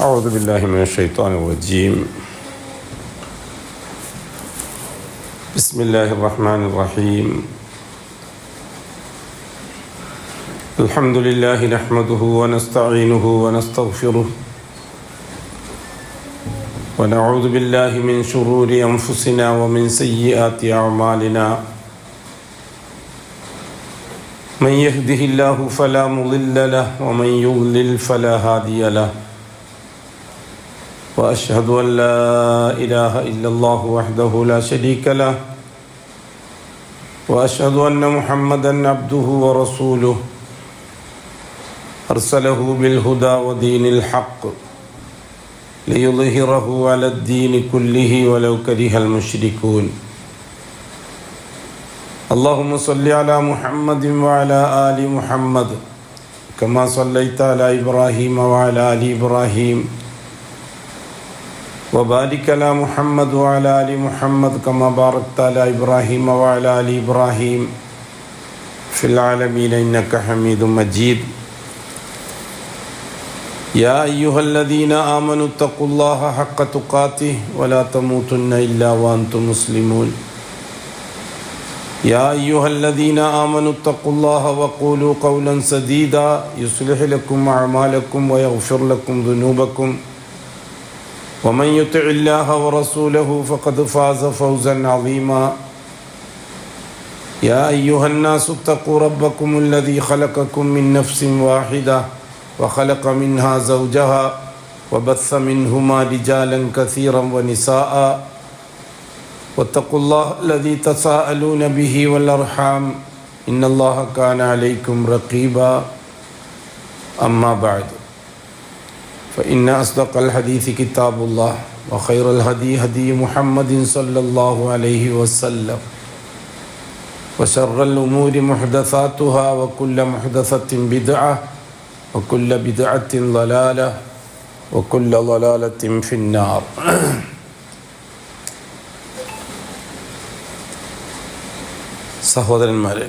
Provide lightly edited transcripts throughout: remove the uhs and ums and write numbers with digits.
أعوذ بالله من الشيطان الرجيم. بسم الله الرحمن الرحيم. الحمد لله نحمده ونستعينه ونستغفره ونعوذ بالله من شرور أنفسنا ومن سيئات أعمالنا. من يهده الله فلا مضل له ومن يضلل فلا هادي له. وأشهد أن لا إله إلا الله وحده لا شريك له وأشهد أن محمدا عبده ورسوله أرسله بالهدى ودين الحق ليظهره على الدين كله ولو كره المشركون. اللهم صل على محمد وعلى آل محمد كما صليت على إبراهيم وعلى آل إبراهيم وبارك على محمد وعلى آل محمد كما باركت على إبراهيم وعلى آل إبراهيم في العالمين إنك حميد مجيد. يا أيها الذين آمنوا اتقوا الله حق تقاته ولا تموتن إلا وأنتم مسلمون. يا أيها الذين آمنوا اتقوا الله وقولوا قولا سديدا يصلح لكم أعمالكم ويغفر لكم ذنوبكم ومن يطع الله ورسوله فقد فاز فوزا عظيما. يا أيها الناس اتقوا ربكم الذي خلقكم من نفس واحدة وخلق منها زوجها وبث منهما رجالا كثيرا ونساء واتقوا الله الذي تساءلون به والأرحام إن الله كان عليكم رقيبا. أما بعد فإن أصدق الحديث كتاب الله وخير الهدي هدي محمد صلى الله عليه وسلم وشر الأمور محدثاتها وكل محدثة بدعة وكل بدعة ضلالة وكل ضلالة في النار. സഹോദരന്മാരെ,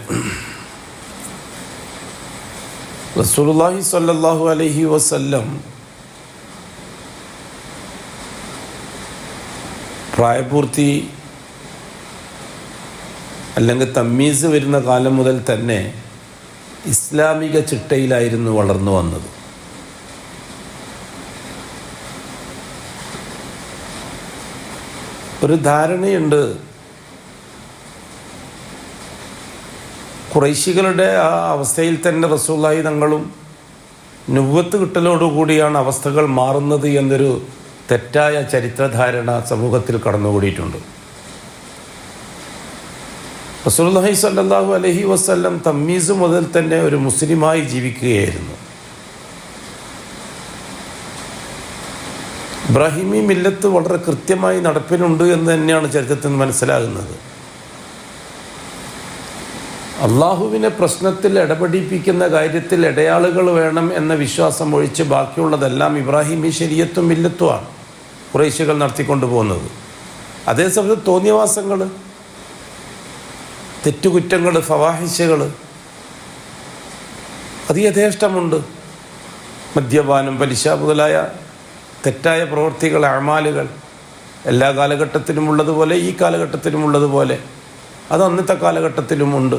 റസൂലുള്ളാഹി സ്വല്ലല്ലാഹു അലൈഹി വസല്ലം പ്രായപൂർത്തി അല്ലെങ്കിൽ തമ്മീസ് വരുന്ന കാലം മുതൽ തന്നെ ഇസ്ലാമിക ചിട്ടയിലായിരുന്നു വളർന്നു വന്നത്. ഒരു ധാരണയുണ്ട്, ഖുറൈശികളുടെ ആ അവസ്ഥയിൽ തന്നെ റസൂലുള്ളാഹി തങ്ങളും നുബുവത്ത് കിട്ടലോടുകൂടിയാണ് അവസ്ഥകൾ മാറുന്നത് എന്നൊരു തെറ്റായ ചരിത്രധാരണ സമൂഹത്തിൽ കടന്നുകൂടിയിട്ടുണ്ട്. റസൂലുള്ളാഹി സ്വല്ലല്ലാഹു അലൈഹി വസല്ലം തമ്മീസ് മുതൽ തന്നെ ഒരു മുസ്ലിമായി ജീവിക്കുകയായിരുന്നു. ഇബ്രാഹിമി മില്ലത്ത് വളരെ കൃത്യമായി നടപ്പിലുണ്ട് എന്ന് തന്നെയാണ് ചരിത്രത്തിൽ മനസ്സിലാകുന്നത്. അള്ളാഹുവിനെ പ്രശ്നത്തിൽ ഇടപെടിപ്പിക്കുന്ന കാര്യത്തിൽ ഇടയാളുകൾ വേണം എന്ന വിശ്വാസം ഒഴിച്ച് ബാക്കിയുള്ളതെല്ലാം ഇബ്രാഹിമി ശരീഅത്തും മില്ലത്തുമാണ് ഖുറൈശികൾ നടത്തിക്കൊണ്ടു പോകുന്നത്. അതേസമയത്ത് തോന്നിയവാസങ്ങൾ, തെറ്റുകുറ്റങ്ങൾ, ഫവാഹിഷകൾ അത് യഥേഷ്ടമുണ്ട്. മദ്യപാനം, പലിശ മുതലായ തെറ്റായ പ്രവൃത്തികൾ, അഅമാലുകൾ എല്ലാ കാലഘട്ടത്തിലും ഉള്ളതുപോലെ ഈ കാലഘട്ടത്തിലും ഉള്ളതുപോലെ അത് അന്നത്തെ കാലഘട്ടത്തിലുമുണ്ട്.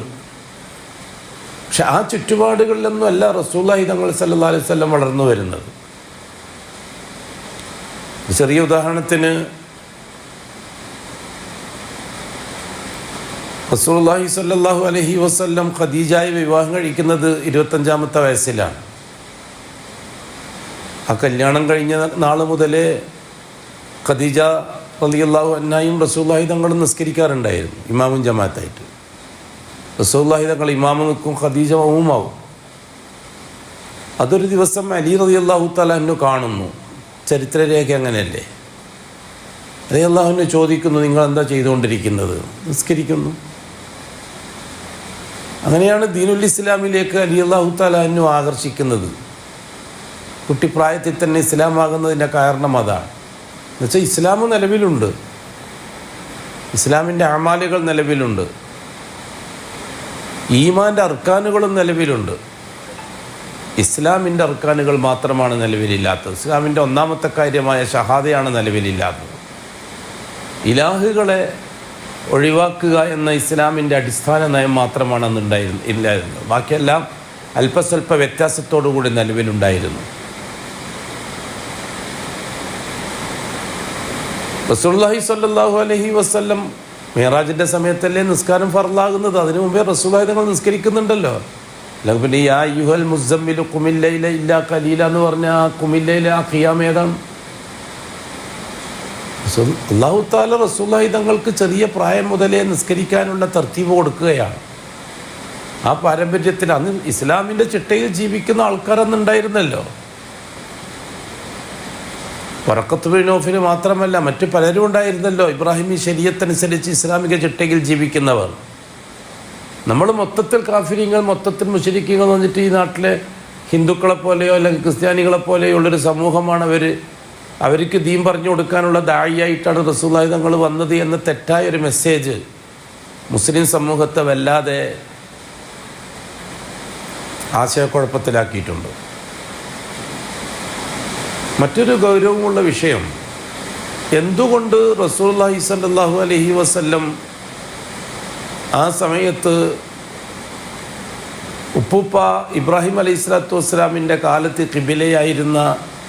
പക്ഷെ ആ ചുറ്റുപാടുകളിലൊന്നും അല്ല റസൂലുള്ളാഹി തങ്ങൾ സല്ലല്ലാഹു അലൈഹി വസല്ലം വളർന്നു വരുന്നത്. ചെറിയ ഉദാഹരണത്തിന്, റസൂലുള്ളാഹി സ്വല്ലല്ലാഹു അലൈഹി വസല്ലം ഖദീജയെ വിവാഹം കഴിക്കുന്നത് 25-ാമത്തെ വയസ്സിലാണ്. ആ കല്യാണം കഴിഞ്ഞ നാൾ മുതലേ ഖദീജ റളിയല്ലാഹു അൻഹയും റസൂലുള്ളാഹി തങ്ങളും നിസ്കരിക്കാറുണ്ടായിരുന്നു, ഇമാമും ജമാഅത്തായിട്ട്. റസൂലുള്ളാഹി തങ്ങൾ ഇമാമ് നിൽക്കും, ഖദീജ മഅ്മൂമാവും. അതൊരു ദിവസം അലി റളിയല്ലാഹു തആല അൻഹു കാണുന്നു. ചരിത്രരേഖ അങ്ങനെയല്ലേ. റളിയല്ലാഹു അൻഹു ചോദിക്കുന്നു, നിങ്ങൾ എന്താ ചെയ്തുകൊണ്ടിരിക്കുന്നത്? നിസ്കരിക്കുന്നു. അങ്ങനെയാണ് ദീനുൽ ഇസ്ലാമിലേക്ക് അലി റളിയല്ലാഹു തആല അൻഹു ആകർഷിക്കുന്നത്. കുട്ടിപ്രായത്തിൽ തന്നെ ഇസ്ലാമാകുന്നതിൻ്റെ കാരണം അതാണ്. എന്നുവെച്ചാൽ ഇസ്ലാം നിലവിലുണ്ട്, ഇസ്ലാമിൻ്റെ അമാലുകൾ നിലവിലുണ്ട്, ഈമാൻ്റെ അർക്കാനുകളും നിലവിലുണ്ട്. ഇസ്ലാമിൻ്റെ അർക്കാനുകൾ മാത്രമാണ് നിലവിലില്ലാത്തത്. ഇസ്ലാമിൻ്റെ ഒന്നാമത്തെ കാര്യമായ ഷഹാദയാണ് നിലവിലില്ലാത്തത്. ഇലാഹുകളെ ഒഴിവാക്കുക എന്ന ഇസ്ലാമിൻ്റെ അടിസ്ഥാന നയം മാത്രമാണ് ഇല്ലായിരുന്നത്. ബാക്കിയെല്ലാം അല്പസ്വല്പ വ്യത്യാസത്തോടു കൂടി നിലവിലുണ്ടായിരുന്നു. റസൂലുള്ളാഹി സ്വല്ലല്ലാഹു അലൈഹി വസല്ലം മിഅ്റാജിൻ്റെ സമയത്തല്ലേ നിസ്കാരം ഫർളാകുന്നത്. അതിനു മുമ്പേ റസൂലുള്ളാഹി തങ്ങൾ നിസ്കരിക്കുന്നുണ്ടല്ലോ. അല്ലെങ്കിൽ പിന്നെ യാ അയ്യുഹൽ മുസ്സമ്മിലു ഖുമിൽ ലൈല ഇല്ലാ ഖലീല എന്ന് പറഞ്ഞ ആ ഖുമിൽ ലൈല ആ ഖിയാം ഏതാണ്? അല്ലാഹു തആല റസൂലുള്ളാഹി തങ്ങൾക്ക് ചെറിയ പ്രായം മുതലേ നിസ്കരിക്കാനുള്ള തർത്തീബ് കൊടുക്കുകയാണ്. ആ പാരമ്പര്യത്തിൽ അന്ന് ഇസ്ലാമിൻ്റെ ചിട്ടയിൽ ജീവിക്കുന്ന ആൾക്കാരൊന്നുണ്ടായിരുന്നല്ലോ. വറഖത്ത് ബിൻ നൗഫൽ മാത്രമല്ല, മറ്റു പലരും ഉണ്ടായിരുന്നല്ലോ ഇബ്രാഹിമി ശരീഅത്തനുസരിച്ച് ഇസ്ലാമിക ചിട്ടയിൽ ജീവിക്കുന്നവർ. നമ്മൾ മൊത്തത്തിൽ കാഫിരീങ്ങൾ, മൊത്തത്തിൽ മുശ്രിക്കീങ്ങൾ എന്ന് പറഞ്ഞിട്ട് ഈ നാട്ടിലെ ഹിന്ദുക്കളെ പോലെയോ അല്ലെങ്കിൽ ക്രിസ്ത്യാനികളെ പോലെയോ ഉള്ളൊരു സമൂഹമാണ് അവർക്ക് ദീൻ പറഞ്ഞു കൊടുക്കാനുള്ള ദായിയായിട്ടാണ് റസൂലുള്ളാഹി തങ്ങൾ വന്നത് എന്ന തെറ്റായൊരു മെസ്സേജ് മുസ്ലിം സമൂഹത്തെ വല്ലാതെ ആശയക്കുഴപ്പത്തിലാക്കിയിട്ടുണ്ട്. മറ്റൊരു ഗൗരവമുള്ള വിഷയം, എന്തുകൊണ്ട് റസൂലുള്ളാഹി സ്വല്ലല്ലാഹു അലൈഹി വസല്ലം ആ സമയത്ത് ഉപ്പൂപ്പ ഇബ്രാഹിം അലൈഹി സ്വലാത്തു വസ്സലാമിൻ്റെ കാലത്ത് ഖിബിലയായിരുന്ന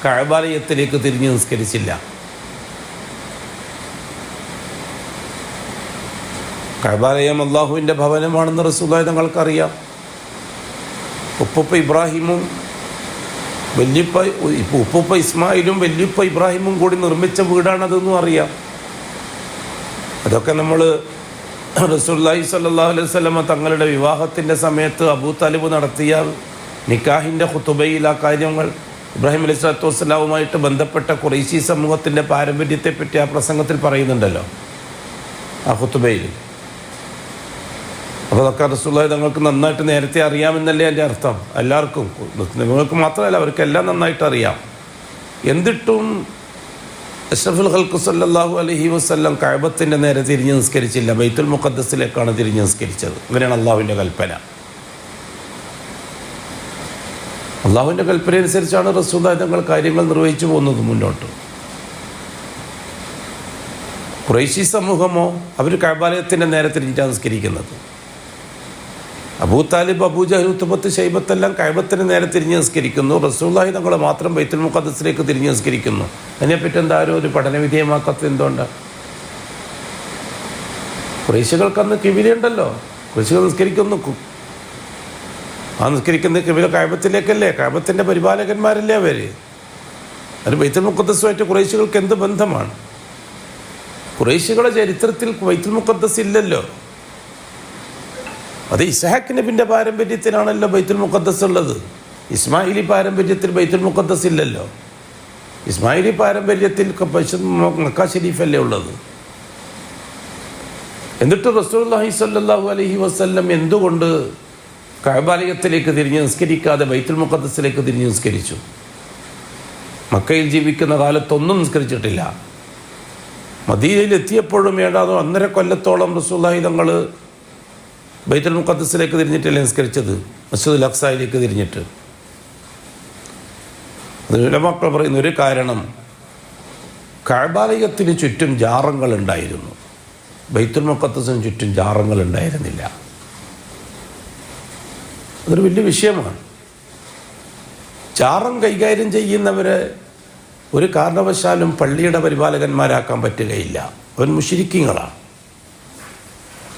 കഅബാലയത്തിലേക്ക് തിരിഞ്ഞ് നിസ്കരിച്ചില്ല? കഅബാലയം അള്ളാഹുവിൻ്റെ ഭവനമാണെന്ന് റസൂലുള്ളാഹി തങ്ങൾക്കറിയാം. ഉപ്പൂപ്പ ഇബ്രാഹിമും ഉപ്പൂപ്പ ഇസ്മായിലും വല്യുപ്പ ഇബ്രാഹിമും കൂടി നിർമ്മിച്ച വീടാണതെന്നും അറിയാം. അതൊക്കെ നമ്മൾ റസൂലുള്ളാഹി സ്വല്ലല്ലാഹു അലൈഹി വസല്ലം തങ്ങളുടെ വിവാഹത്തിൻ്റെ സമയത്ത് അബൂ താലിബ് നടത്തിയ നിക്കാഹിൻ്റെ ഖുതുബയിൽ ആ കാര്യങ്ങൾ ഇബ്രാഹിം അലൈഹി സ്വലാത്തു വസ്സലാമുമായിട്ട് ബന്ധപ്പെട്ട ഖുറൈശി സമൂഹത്തിൻ്റെ പാരമ്പര്യത്തെപ്പറ്റി ആ പ്രസംഗത്തിൽ പറയുന്നുണ്ടല്ലോ, ആ ഖുതുബയിൽ. അപ്പോൾ അതൊക്കെ റസൂലുള്ളാഹി തങ്ങൾക്ക് നന്നായിട്ട് നേരത്തെ അറിയാമെന്നല്ലേ എൻ്റെ അർത്ഥം. എല്ലാവർക്കും, നിങ്ങൾക്ക് മാത്രമല്ല അവർക്കെല്ലാം നന്നായിട്ട് അറിയാം. എന്നിട്ടും അഷ്റഫുൽ ഖൽഖ് സല്ലല്ലാഹു അലൈഹി വസല്ലം കഅബത്തിൻ്റെ നേരെ തിരിഞ്ഞ് നിസ്കരിച്ചില്ല, ബൈത്തുൽ മുഖദ്ദസിലേക്കാണ് തിരിഞ്ഞ് നിസ്കരിച്ചത്. അങ്ങനെയാണ് അള്ളാഹുവിൻ്റെ കൽപ്പന. അള്ളാഹുവിൻ്റെ കൽപ്പന അനുസരിച്ചാണ് റസൂലുള്ളാഹി തങ്ങൾ കാര്യങ്ങൾ നിർവഹിച്ചു പോകുന്നത് മുന്നോട്ട്. ഖുറൈശി സമൂഹമോ അവർ കഅബാലയത്തിൻ്റെ നേരെ തിരിഞ്ഞിട്ടാണ് നിസ്കരിക്കുന്നത്. അബൂ താലിബ്, അബൂ ജഹൽ, ഉത്ബത്ത്, ശൈബത്തെല്ലാം കഅബത്തിന് നേരെ തിരിഞ്ഞ് നിസ്കരിക്കുന്നു. റസൂലുള്ളാഹി തങ്ങൾ മാത്രം ബൈത്തുൽ മുഖദ്ദസിലേക്ക് തിരിഞ്ഞ് നിസ്കരിക്കുന്നു. അതിനെപ്പറ്റി എന്തായാലും ഒരു പഠനവിധേയമാക്കാത്ത എന്തുകൊണ്ടാണ്? ഖുറൈശികൾക്ക് അന്ന് കിബിലയുണ്ടല്ലോ, ഖുറൈശികൾ നിസ്കരിക്കുന്നു. ആ നിസ്കരിക്കുന്ന കിബില കഅബത്തിലേക്കല്ലേ, കഅബത്തിൻ്റെ പരിപാലകന്മാരല്ലേ അവർ. ബൈത്തുൽ മുഖദ്ദസുമായിട്ട് ഖുറൈശികൾക്ക് എന്ത് ബന്ധമാണ്? ഖുറൈശികളുടെ ചരിത്രത്തിൽ ബൈത്തുൽ മുഖദ്ദസ് ഇല്ലല്ലോ. അത് ഇസ്ഹാഖ് നബിൻ്റെ പാരമ്പര്യത്തിലാണല്ലോ ബൈത്തുൽ മുഖദ്ദസ് ഉള്ളത്. ഇസ്മായിലി പാരമ്പര്യത്തിൽ ബൈത്തുൽ മുഖദ്ദസ് ഇല്ലല്ലോ. ഇസ്മായിലി പാരമ്പര്യത്തിൽ മക്ക ഷരീഫല്ലേ ഉള്ളത്. എന്നിട്ട് റസൂലുള്ളാഹി സ്വല്ലല്ലാഹു അലൈഹി വസല്ലം എന്തുകൊണ്ട് കഅബാലയത്തിലേക്ക് തിരിഞ്ഞ് നിസ്കരിക്കാതെ ബൈത്തുൽ മുഖദ്ദസിലേക്ക് തിരിഞ്ഞ് നിസ്കരിച്ചു? മക്കയിൽ ജീവിക്കുന്ന കാലത്തൊന്നും നിസ്കരിച്ചിട്ടില്ല. മദീനയിൽ എത്തിയപ്പോഴും ഏതാണോ 1.5 കൊല്ലത്തോളം റസൂലുള്ളാഹി തങ്ങൾ ബൈത്തുൽ മുഖദ്ദസിലേക്ക് തിരിഞ്ഞിട്ടല്ലേ നിസ്കരിച്ചത്, മസ്ജിദുൽ അഖ്സയിലേക്ക് തിരിഞ്ഞിട്ട്. അത് ഉലമാക്കൾ പറയുന്ന ഒരു കാരണം, കഅബാലയത്തിന് ചുറ്റും ജാറങ്ങൾ ഉണ്ടായിരുന്നു, ബൈത്തുൽ മുഖദ്ദസിന് ചുറ്റും ജാറങ്ങൾ ഉണ്ടായിരുന്നില്ല. അതൊരു വലിയ വിഷയമാണ്. ജാറം കൈകാര്യം ചെയ്യുന്നവരെ ഒരു കാരണവശാലും പള്ളിയുടെ പരിപാലകന്മാരാക്കാൻ പറ്റുകയില്ല. അവൻ മുശ്രിക്കീങ്ങളാണ്.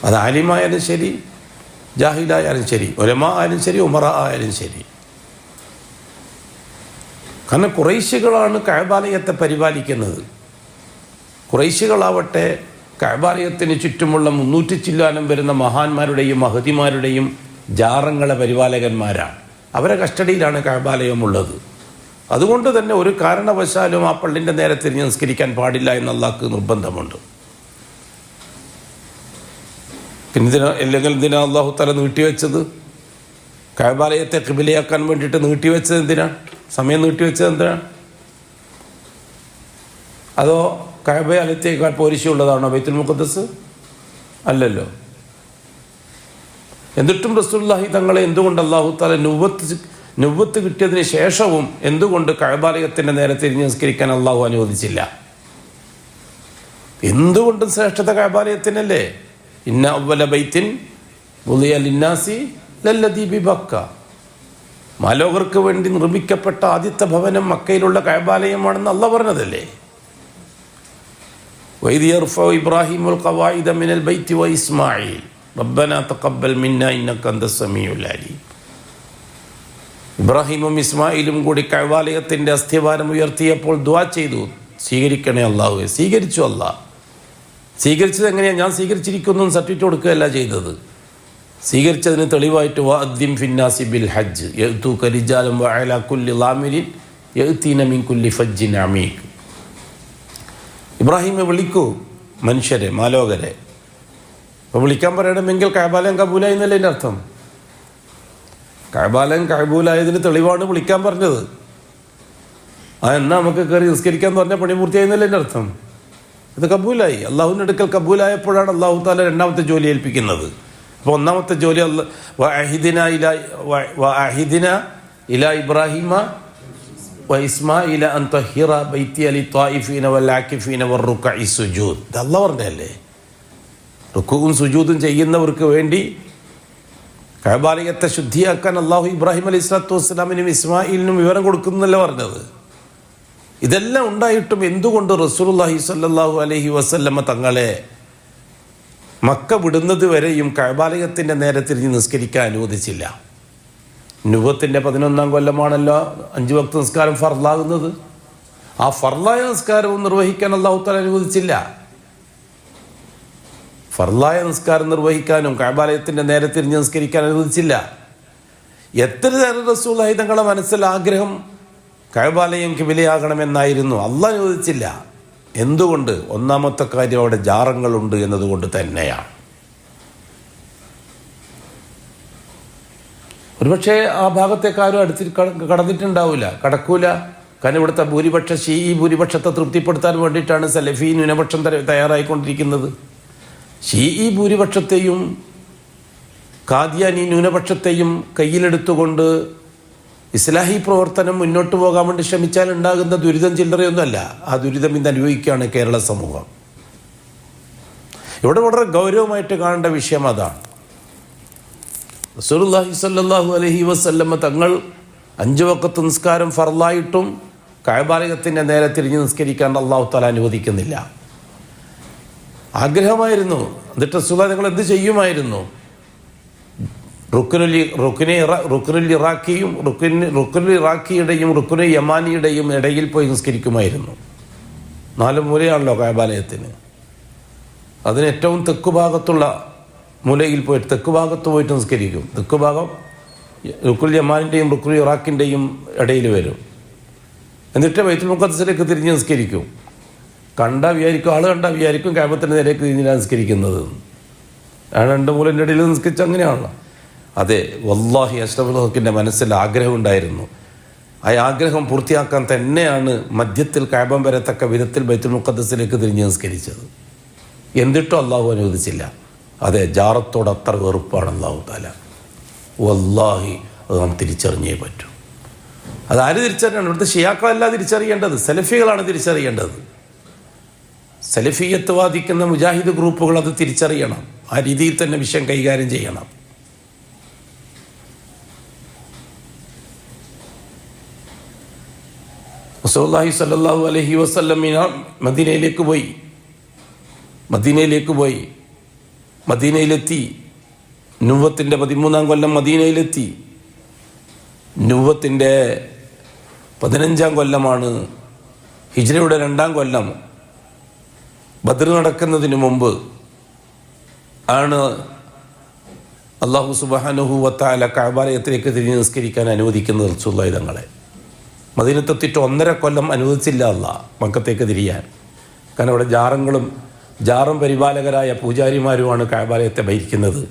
അത് ആലിമായാലും ശരി, ജാഹിലായാലും ശരി, ഉലമാ ആയാലും ശരി, ഉമറ ആയാലും ശരി. കാരണം ഖുറൈശികളാണ് കഅബാലയത്തെ പരിപാലിക്കുന്നത്. ഖുറൈശികളാവട്ടെ കഅബാലയത്തിന് ചുറ്റുമുള്ള 300 ചില്ലാനം വരുന്ന മഹാന്മാരുടെയും മഹദിമാരുടെയും ജാറങ്ങളെ പരിപാലകന്മാരാണ്. അവരെ കസ്റ്റഡിയിലാണ് കഅബാലയം ഉള്ളത്. അതുകൊണ്ട് തന്നെ ഒരു കാരണവശാലും ആ പള്ളിൻ്റെ നേരെ തിരിഞ്ഞ് നിസ്കരിക്കാൻ പാടില്ല എന്ന് അല്ലാഹുവിന് നിർബന്ധമുണ്ട്. പിന്നെ എന്തിനാ അല്ലാഹു തആല നീട്ടിവെച്ചത്? കഅബാലയത്തെ ഖിബിലയാക്കാൻ വേണ്ടിയിട്ട് നീട്ടിവെച്ചത് എന്തിനാണ്? സമയം നീട്ടിവെച്ചത് എന്തിനാണ്? അതോ കഅബാലയത്തേക്കാൾ പോരിശുള്ളതാണോ ബൈത്തുൽ മുഖദ്ദസ്? അല്ലല്ലോ. എന്നിട്ടും റസൂലുള്ളാഹി തങ്ങളെ എന്തുകൊണ്ട് അല്ലാഹു തആല നുബുവത്ത് കിട്ടിയതിന് ശേഷവും എന്തുകൊണ്ട് കഅബാലയത്തിൻ്റെ നേരെ തിരിഞ്ഞ് നിസ്കരിക്കാൻ അള്ളാഹു അനുവദിച്ചില്ല? എന്തുകൊണ്ടും ശ്രേഷ്ഠത കഅബാലയത്തിനല്ലേ? ഇന്ന അവ്വല ബൈത്തിൻ വുളിയ ലിന്നാസി ലല്ലദീ ബിബക്ക. മാലോകർക്ക് വേണ്ടി നിർമ്മിക്കപ്പെട്ട ആദ്യത്തെ ഭവനം മക്കയിലുള്ള കഅബാലയമാണെന്ന് അള്ളാഹ് പറഞ്ഞതല്ലേ? വഇദ് യർഫഉ ഇബ്രാഹീമുൽ ഖവാഇദ മിനൽ ബൈത്തി വ ഇസ്മാഈൽ റബ്ബനാ തഖബ്ബൽ മിന്നാ ഇന്നക അൻതസ് സമീഉൽ അലീം. ഇബ്രാഹിമും ഇസ്മായിലും കൂടി കഅബാലയത്തിൻ്റെ അസ്ഥിവാരം ഉയർത്തിയപ്പോൾ ദുആ ചെയ്തു, സ്വീകരിക്കണേ അള്ളാഹുവേ. സ്വീകരിച്ചു അള്ളാഹ്. സ്വീകരിച്ചത് എങ്ങനെയാണ്? ഞാൻ സ്വീകരിച്ചിരിക്കുന്നു സർട്ടിഫിക്കറ്റ് കൊടുക്കുകയല്ല ചെയ്തത്. സ്വീകരിച്ചതിന് തെളിവായിട്ട് വഅദ്ദിം ഫിന്നാസി ബിൽ ഹജ്ജ് യഅ്തൂക റിജാലൻ വഅലാ കുല്ലി ളാമിരിൻ യഅ്തീന മിൻ കുല്ലി ഫജ്ജിൻ അമീഖ്. ഇബ്രാഹിമെ വിളിക്കൂ മനുഷ്യരെ, മാലോകരെ. അപ്പോൾ വിളിക്കാൻ പറയണമെങ്കിൽ കഅബാലയം കബൂലായി എന്നല്ലേ എൻ്റെ അർത്ഥം? കഅബാലയം കബൂലായതിന് തെളിവാണ് വിളിക്കാൻ പറഞ്ഞത്. എന്നാ നമുക്ക് കയറി നിസ്കരിക്കാൻ പറഞ്ഞാൽ പണി പൂർത്തിയായെന്നല്ലേ എൻ്റെ അർത്ഥം? ഇത് കബൂലായി. അള്ളാഹുവിൻ്റെ അടുക്കൽ കബൂലായപ്പോഴാണ് അള്ളാഹു താല രണ്ടാമത്തെ ജോലി ഏൽപ്പിക്കുന്നത്. അപ്പോൾ ഒന്നാമത്തെ ജോലി വഅഹിദിന ഇലാ ഇബ്രാഹിമ വ ഇസ്മാഈല അൻ തഹിറ ബൈതി ലിത്വായിഫീന വൽ ആകിഫീന വറുക്കഇ സുജൂദ്. ഇത് അള്ളാഹ് പറഞ്ഞതല്ലേ? റുക്കുവും സുജൂദും ചെയ്യുന്നവർക്ക് വേണ്ടി കഅബാലയത്തെ ശുദ്ധിയാക്കാൻ അള്ളാഹു ഇബ്രാഹിം അലൈഹി സ്വലാത്തു വസ്സലാമിനും ഇസ്മായിലിനും വിവരം കൊടുക്കുന്നല്ലേ പറഞ്ഞത്. ഇതെല്ലാം ഉണ്ടായിട്ടും എന്തുകൊണ്ട് റസൂലുള്ളാഹി സ്വല്ലല്ലാഹു അലൈഹി വസല്ലമ തങ്ങളെ മക്ക വിടുന്നത് വരെയും കഅബാലയത്തിൻ്റെ നേരെ തിരിഞ്ഞ് നിസ്കരിക്കാൻ അനുവദിച്ചില്ല? നുബുവത്തിൻ്റെ 11-ാം കൊല്ലമാണല്ലോ 5 വക്ത് നിസ്കാരം ഫർളാകുന്നത്. ആ ഫർളായ നിസ്കാരവും നിർവഹിക്കാൻ അല്ലാഹു തആല അനുവദിച്ചില്ല. ഫർളായ നിസ്കാരം നിർവഹിക്കാനും കഅബാലയത്തിൻ്റെ നേരെ തിരിഞ്ഞ് നിസ്കരിക്കാൻ അനുവദിച്ചില്ല. എത്ര നേരം റസൂലുള്ളാഹി തങ്ങളുടെ മനസ്സിൽ ആഗ്രഹം കഅബാലയം ഖിബലയാകണമെന്നായിരുന്നു, അള്ളാഹ് അനുവദിച്ചില്ല. എന്തുകൊണ്ട്? ഒന്നാമത്തെ കാര്യം അവിടെ ജാറങ്ങളുണ്ട് എന്നതുകൊണ്ട് തന്നെയാണ്. ഒരുപക്ഷെ ആ ഭാഗത്തേക്കാരും കടന്നിട്ടുണ്ടാവില്ല, കടക്കൂല. കാരണം ഇവിടുത്തെ ഈ ഭൂരിപക്ഷത്തെ തൃപ്തിപ്പെടുത്താൻ വേണ്ടിയിട്ടാണ് സലഫി ന്യൂനപക്ഷം തയ്യാറായിക്കൊണ്ടിരിക്കുന്നത്. ഈ ഭൂരിപക്ഷത്തെയും ഖാദിയാനി ന്യൂനപക്ഷത്തെയും കയ്യിലെടുത്തുകൊണ്ട് ഇസ്ലാഹി പ്രവർത്തനം മുന്നോട്ട് പോകാൻ വേണ്ടി ശ്രമിച്ചാൽ ഉണ്ടാകുന്ന ദുരിതം ചില്ലറയൊന്നുമല്ല. ആ ദുരിതം ഇന്ന് അനുഭവിക്കുകയാണ് കേരള സമൂഹം. ഇവിടെ വളരെ ഗൗരവമായിട്ട് കാണേണ്ട വിഷയം അതാണ്. റസൂലുള്ളാഹി സ്വല്ലല്ലാഹു അലൈഹി വസല്ലമ തങ്ങൾ 5 വഖത്ത് നിസ്കാരം ഫർളായിട്ടും കഅബാലയത്തിൻ്റെ നേരെ തിരിഞ്ഞ് നിസ്കരിക്കാൻ അല്ലാഹു തആല അനുവദിക്കുന്നില്ല. ആഗ്രഹമായിരുന്നു. എന്നിട്ട് റസൂലുള്ളാഹി തങ്ങൾ എന്ത് ചെയ്യുമായിരുന്നു? റുക്നുൽ ഇറാഖിയുടെയും റുക്നുൽ യമാനിയുടെയും ഇടയിൽ പോയി നിസ്കരിക്കുമായിരുന്നു. 4 മൂലയാണല്ലോ കഅബാലയത്തിന്. അതിന് ഏറ്റവും തെക്കുഭാഗത്തുള്ള മൂലയിൽ പോയിട്ട് തെക്കുഭാഗത്ത് പോയിട്ട് നിസ്കരിക്കും. തെക്കുഭാഗം റുക്നുൽ യമാനിൻ്റെയും റുക്നുൽ ഇറാഖിൻ്റെയും ഇടയിൽ വരും. എന്നിട്ട് ബൈത്തുൽ മുഖദ്ദസിലേക്ക് തിരിഞ്ഞ് നിസ്കരിക്കും. ആള് കണ്ടാൽ വിചാരിക്കും കഅബത്തിന് നേരേക്ക് തിരിഞ്ഞാണ് നിസ്കരിക്കുന്നത്. ആ 2 മൂലൻ്റെ ഇടയിൽ നിസ്കരിച്ച് അങ്ങനെയാണല്ലോ. അതെ, വല്ലാഹി അഷ്റഫുൽ ഖൽഖിൻ്റെ മനസ്സിൽ ആഗ്രഹം ഉണ്ടായിരുന്നു. ആ ആഗ്രഹം പൂർത്തിയാക്കാൻ തന്നെയാണ് മധ്യത്തിൽ കഅബം വരത്തക്ക വിധത്തിൽ ബൈത്തുൽ മുഖദ്ദസിലേക്ക് തിരിഞ്ഞ് നിസ്കരിച്ചത്. എന്നിട്ടും അള്ളാഹു അനുവദിച്ചില്ല. അതെ, ജാറത്തോട് അത്ര വെറുപ്പാണ് അള്ളാഹു തആല. വല്ലാഹി അത് നാം തിരിച്ചറിഞ്ഞേ പറ്റൂ. അതാര് തിരിച്ചറിയണം? ഇവിടുത്തെ ഷിയാക്കളല്ല തിരിച്ചറിയേണ്ടത്, സലഫികളാണ് തിരിച്ചറിയേണ്ടത്. സലഫിയത്ത് വാദിക്കുന്ന മുജാഹിദ് ഗ്രൂപ്പുകൾ അത് തിരിച്ചറിയണം. ആ രീതിയിൽ തന്നെ വിഷയം കൈകാര്യം ചെയ്യണം. റസൂലുള്ളാഹി സ്വല്ലല്ലാഹു അലൈഹി വസല്ലം മദീനയിലേക്ക് പോയി. മദീനയിലെത്തി. നുബുവത്തിൻ്റെ 13-ാം കൊല്ലം മദീനയിലെത്തി. നുബുവത്തിൻ്റെ 15-ാം കൊല്ലമാണ് ഹിജ്റയുടെ 2-ാം കൊല്ലം. ബദർ നടക്കുന്നതിന് മുമ്പ് ആണ് അല്ലാഹു സുബ്ഹാനഹു വ തആല കഅബാലയത്തിലേക്ക് തിരിഞ്ഞ് നിസ്കരിക്കാൻ അനുവദിക്കുന്നത് റസൂലുള്ളാഹി തങ്ങളെ. മദീനത്തെത്തിയിട്ട് 1.5 കൊല്ലം അനുവദിച്ചില്ല അല്ലാഹ് മക്കത്തേക്ക് തിരിയാൻ. കാരണം അവിടെ ജാറും പരിപാലകരായ പൂജാരിമാരുമാണ് കഅബാലയത്തെ ഭരിക്കുന്നത്.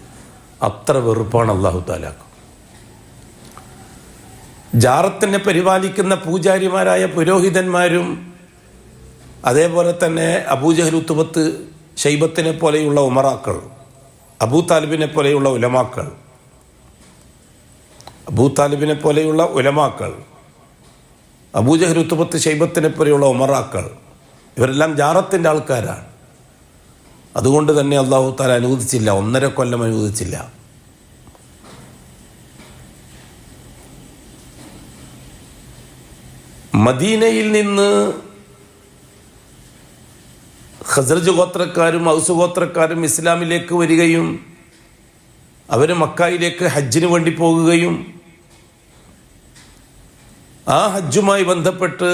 അത്ര വെറുപ്പാണ് അല്ലാഹു തആലക്ക്. ജാറത്തിനെ പരിപാലിക്കുന്ന പൂജാരിമാരായ പുരോഹിതന്മാരും അതേപോലെ തന്നെ അബൂജഹൽ, ഉത്ബത്ത്, ഷൈബത്തിനെ പോലെയുള്ള ഉമറാക്കൾ, അബൂ താലിബിനെ പോലെയുള്ള ഉലമാക്കൾ, അബൂ താലിബിനെ പോലെയുള്ള ഉലമാക്കൾ, അബൂജഹൽ, ഉത്ബത്ത്, ശൈബത്തിനെ പോലെയുള്ള ഉമറാക്കൾ, ഇവരെല്ലാം ജാറത്തിൻ്റെ ആൾക്കാരാണ്. അതുകൊണ്ട് തന്നെ അല്ലാഹു തആല അനുവദിച്ചില്ല, 1.5 കൊല്ലം അനുവദിച്ചില്ല. മദീനയിൽ നിന്ന് ഖസ്റജ് ഗോത്രക്കാരും ഔസ് ഗോത്രക്കാരും ഇസ്ലാമിലേക്ക് വരികയും അവർ മക്കയിലേക്ക് ഹജ്ജിന് വേണ്ടി പോകുകയും ആ ഹജ്ജുമായി ബന്ധപ്പെട്ട്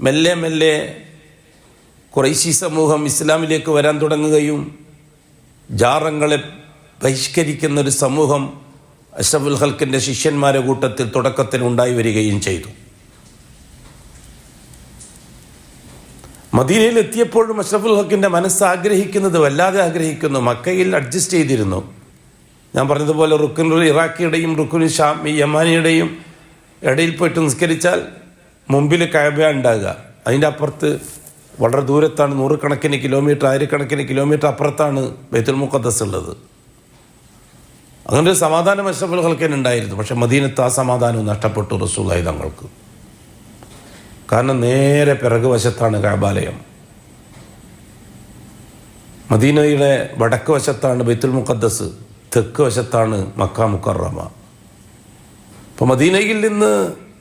മെല്ലെ മെല്ലെ ഖുറൈശി സമൂഹം ഇസ്ലാമിലേക്ക് വരാൻ തുടങ്ങുകയും ജാറങ്ങളെ ബഹിഷ്കരിക്കുന്ന ഒരു സമൂഹം അഷ്റഫുൽ ഖൽക്കിൻ്റെ ശിഷ്യന്മാരുടെ കൂട്ടത്തിൽ തുടക്കത്തിൽ ഉണ്ടായി വരികയും ചെയ്തു. മദീനയിൽ എത്തിയപ്പോഴും അഷ്റഫുൽ ഖൽക്കിൻ്റെ മനസ്സ് ആഗ്രഹിക്കുന്നത്, വല്ലാതെ ആഗ്രഹിക്കുന്നു, മക്കയിൽ അഡ്ജസ്റ്റ് ചെയ്തിരുന്നു. ഞാൻ പറഞ്ഞതുപോലെ റുക്കുനുൽ ഇറാഖിയുടെയും റുക്കുനുൽ യമാനിയുടെയും ഇടയിൽ പോയിട്ട് നിസ്കരിച്ചാൽ മുമ്പിൽ കഅബ ഉണ്ടാകുക, അതിൻ്റെ അപ്പുറത്ത് വളരെ ദൂരത്താണ്, 100 കിലോമീറ്റർ 1000 കിലോമീറ്റർ അപ്പുറത്താണ് ബൈത്തുൽ മുഖദ്ദസ് ഉള്ളത്. അങ്ങനെ ഒരു സമാധാനം അഷ്റഫുൽ ഖൽക്കിന് ഉണ്ടായിരുന്നു. പക്ഷെ മദീനത്ത് ആ സമാധാനം നഷ്ടപ്പെട്ടു റസൂലുള്ളാഹി തങ്ങൾക്ക്. കാരണം നേരെ പിറകു വശത്താണ് കഅബാലയം, മദീനയുടെ വടക്ക് വശത്താണ് ബൈത്തുൽ മുഖദ്ദസ്, തെക്ക് വശത്താണ് മക്ക മുക്കറമ. അപ്പോൾ മദീനയിൽ നിന്ന്